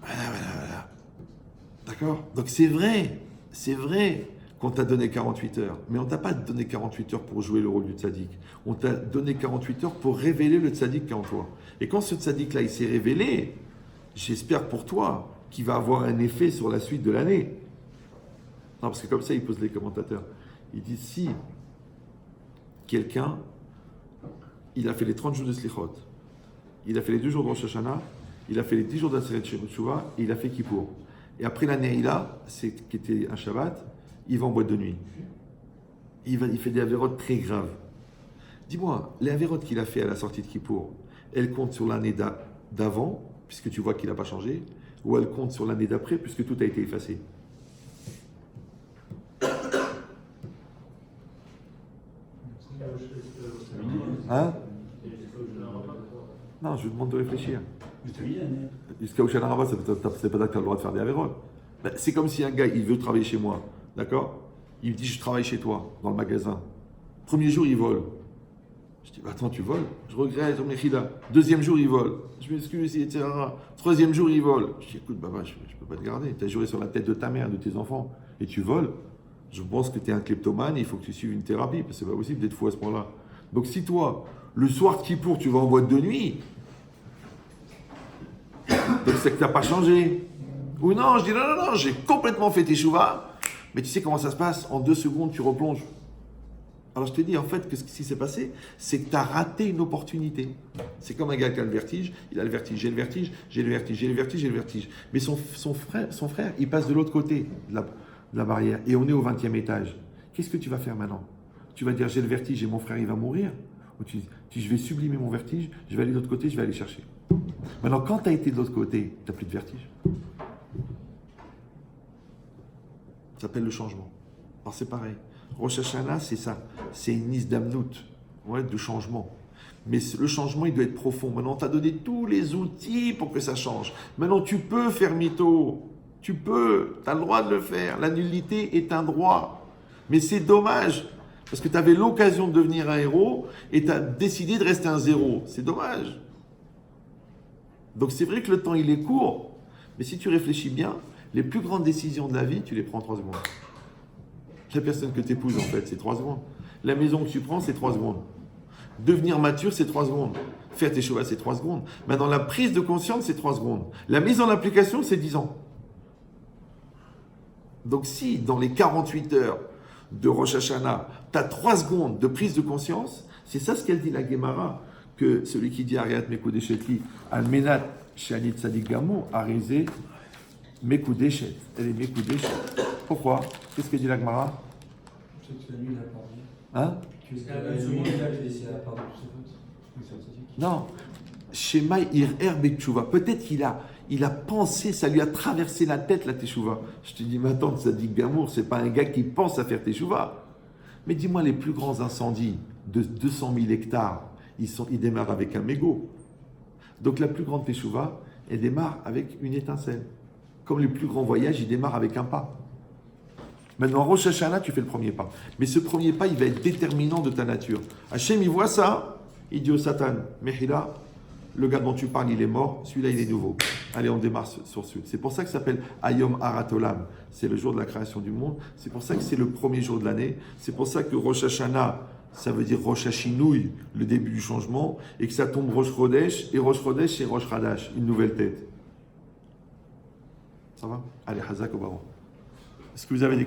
Voilà. D'accord? Donc c'est vrai qu'on t'a donné 48 heures. Mais on t'a pas donné 48 heures pour jouer le rôle du tzaddik. On t'a donné 48 heures pour révéler le tzaddik qui est en toi. Et quand ce tzaddik-là, il s'est révélé, j'espère pour toi qu'il va avoir un effet sur la suite de l'année. Non, parce que comme ça, ils posent les commentateurs. Ils disent, si quelqu'un, il a fait les 30 jours de Slichot, il a fait les 2 jours de Rosh Hashanah, il a fait les 10 jours d'Aseret Teshuvah, et il a fait Kippour. Et après la Neila, qui était un Shabbat, il va en boîte de nuit. Il fait des avérotes très graves. Dis-moi, les avérotes qu'il a fait à la sortie de Kippour, elles comptent sur l'année d'avant, puisque tu vois qu'il n'a pas changé, ou elles comptent sur l'année d'après, puisque tout a été effacé? Hein? Non, je vous demande de réfléchir. Jusqu'à Oshana Rabbah, c'est pas là que tu as le droit de faire des avérotes. C'est comme si un gars, il veut travailler chez moi, d'accord? Il me dit, je travaille chez toi, dans le magasin. Premier jour, il vole. Je dis, attends, tu voles? Je regrette, Mechida. Deuxième jour, il vole. Je m'excuse, etc. Troisième jour, il vole. Je dis, écoute, Baba, je peux pas te garder. Tu as juré sur la tête de ta mère, de tes enfants, et tu voles. Je pense que tu es un kleptomane, il faut que tu suives une thérapie, parce que c'est pas possible d'être fou à ce point-là. Donc si toi, le soir de Kippour, tu vas en boîte de nuit, donc c'est que tu n'as pas changé. Ou non, je dis non, j'ai complètement fait Teshuvah, mais tu sais comment ça se passe? En 2 secondes, tu replonges. Alors je te dis, en fait, que ce qui s'est passé, c'est que tu as raté une opportunité. C'est comme un gars qui a le vertige, il a le vertige, j'ai le vertige, j'ai le vertige, j'ai le vertige, j'ai le vertige. Mais son frère, il passe de l'autre côté de la barrière, et on est au 20e étage. Qu'est-ce que tu vas faire maintenant? Tu vas dire, j'ai le vertige et mon frère, il va mourir? Ou tu dis, je vais sublimer mon vertige, je vais aller de l'autre côté, je vais aller chercher. Maintenant, quand tu as été de l'autre côté, tu n'as plus de vertige. Ça s'appelle le changement. Alors c'est pareil. Rosh Hashanah, c'est ça. C'est une isdamnout, de changement. Mais le changement, il doit être profond. Maintenant, on t'a donné tous les outils pour que ça change. Maintenant, tu peux faire mytho. Tu as le droit de le faire. La nullité est un droit. Mais c'est dommage. Parce que tu avais l'occasion de devenir un héros et tu as décidé de rester un zéro. C'est dommage. Donc c'est vrai que le temps, il est court. Mais si tu réfléchis bien, les plus grandes décisions de la vie, tu les prends en 3 secondes. La personne que tu épouses, en fait, c'est 3 secondes. La maison que tu prends, c'est 3 secondes. Devenir mature, c'est 3 secondes. Faire tes chevaux, c'est 3 secondes. Maintenant, la prise de conscience, c'est 3 secondes. La mise en application, c'est 10 ans. Donc si, dans les 48 heures de Rosh Hashanah, tu as 3 secondes de prise de conscience, c'est ça ce qu'elle dit la Gemara, que celui qui dit Ariat Mekudeshetli, Almenat Shanit Tzadik Gamo, Arizé Mekudeshet. Elle est Mekudeshet. Pourquoi? Qu'est-ce qu'elle dit la Gemara? Hein? Non. Shema Irer Betchouva. Peut-être qu'il a pensé, ça lui a traversé la tête la Teshuvah. Je te dis, mais attends, Tzadik Gamour, c'est pas un gars qui pense à faire Teshuvah. Mais dis-moi, les plus grands incendies de 200 000 hectares, ils démarrent avec un mégot. Donc la plus grande Teshuvah, elle démarre avec une étincelle. Comme les plus grands voyages, ils démarrent avec un pas. Maintenant, Rosh Hashanah, tu fais le premier pas. Mais ce premier pas, il va être déterminant de ta nature. Hachem, il voit ça, il dit au Satan, Mehila, le gars dont tu parles, il est mort, celui-là, il est nouveau. Allez, on démarre sur celui. C'est pour ça que ça s'appelle Ayom Aratolam. C'est le jour de la création du monde. C'est pour ça que c'est le premier jour de l'année. C'est pour ça que Rosh Hashanah, ça veut dire Rosh Hashinouï, le début du changement, et que ça tombe Rosh Chodesh, et Rosh Chodesh, c'est Rosh Hadash, une nouvelle tête. Ça va? Allez, Hazak au Baron. Est-ce que vous avez des questions?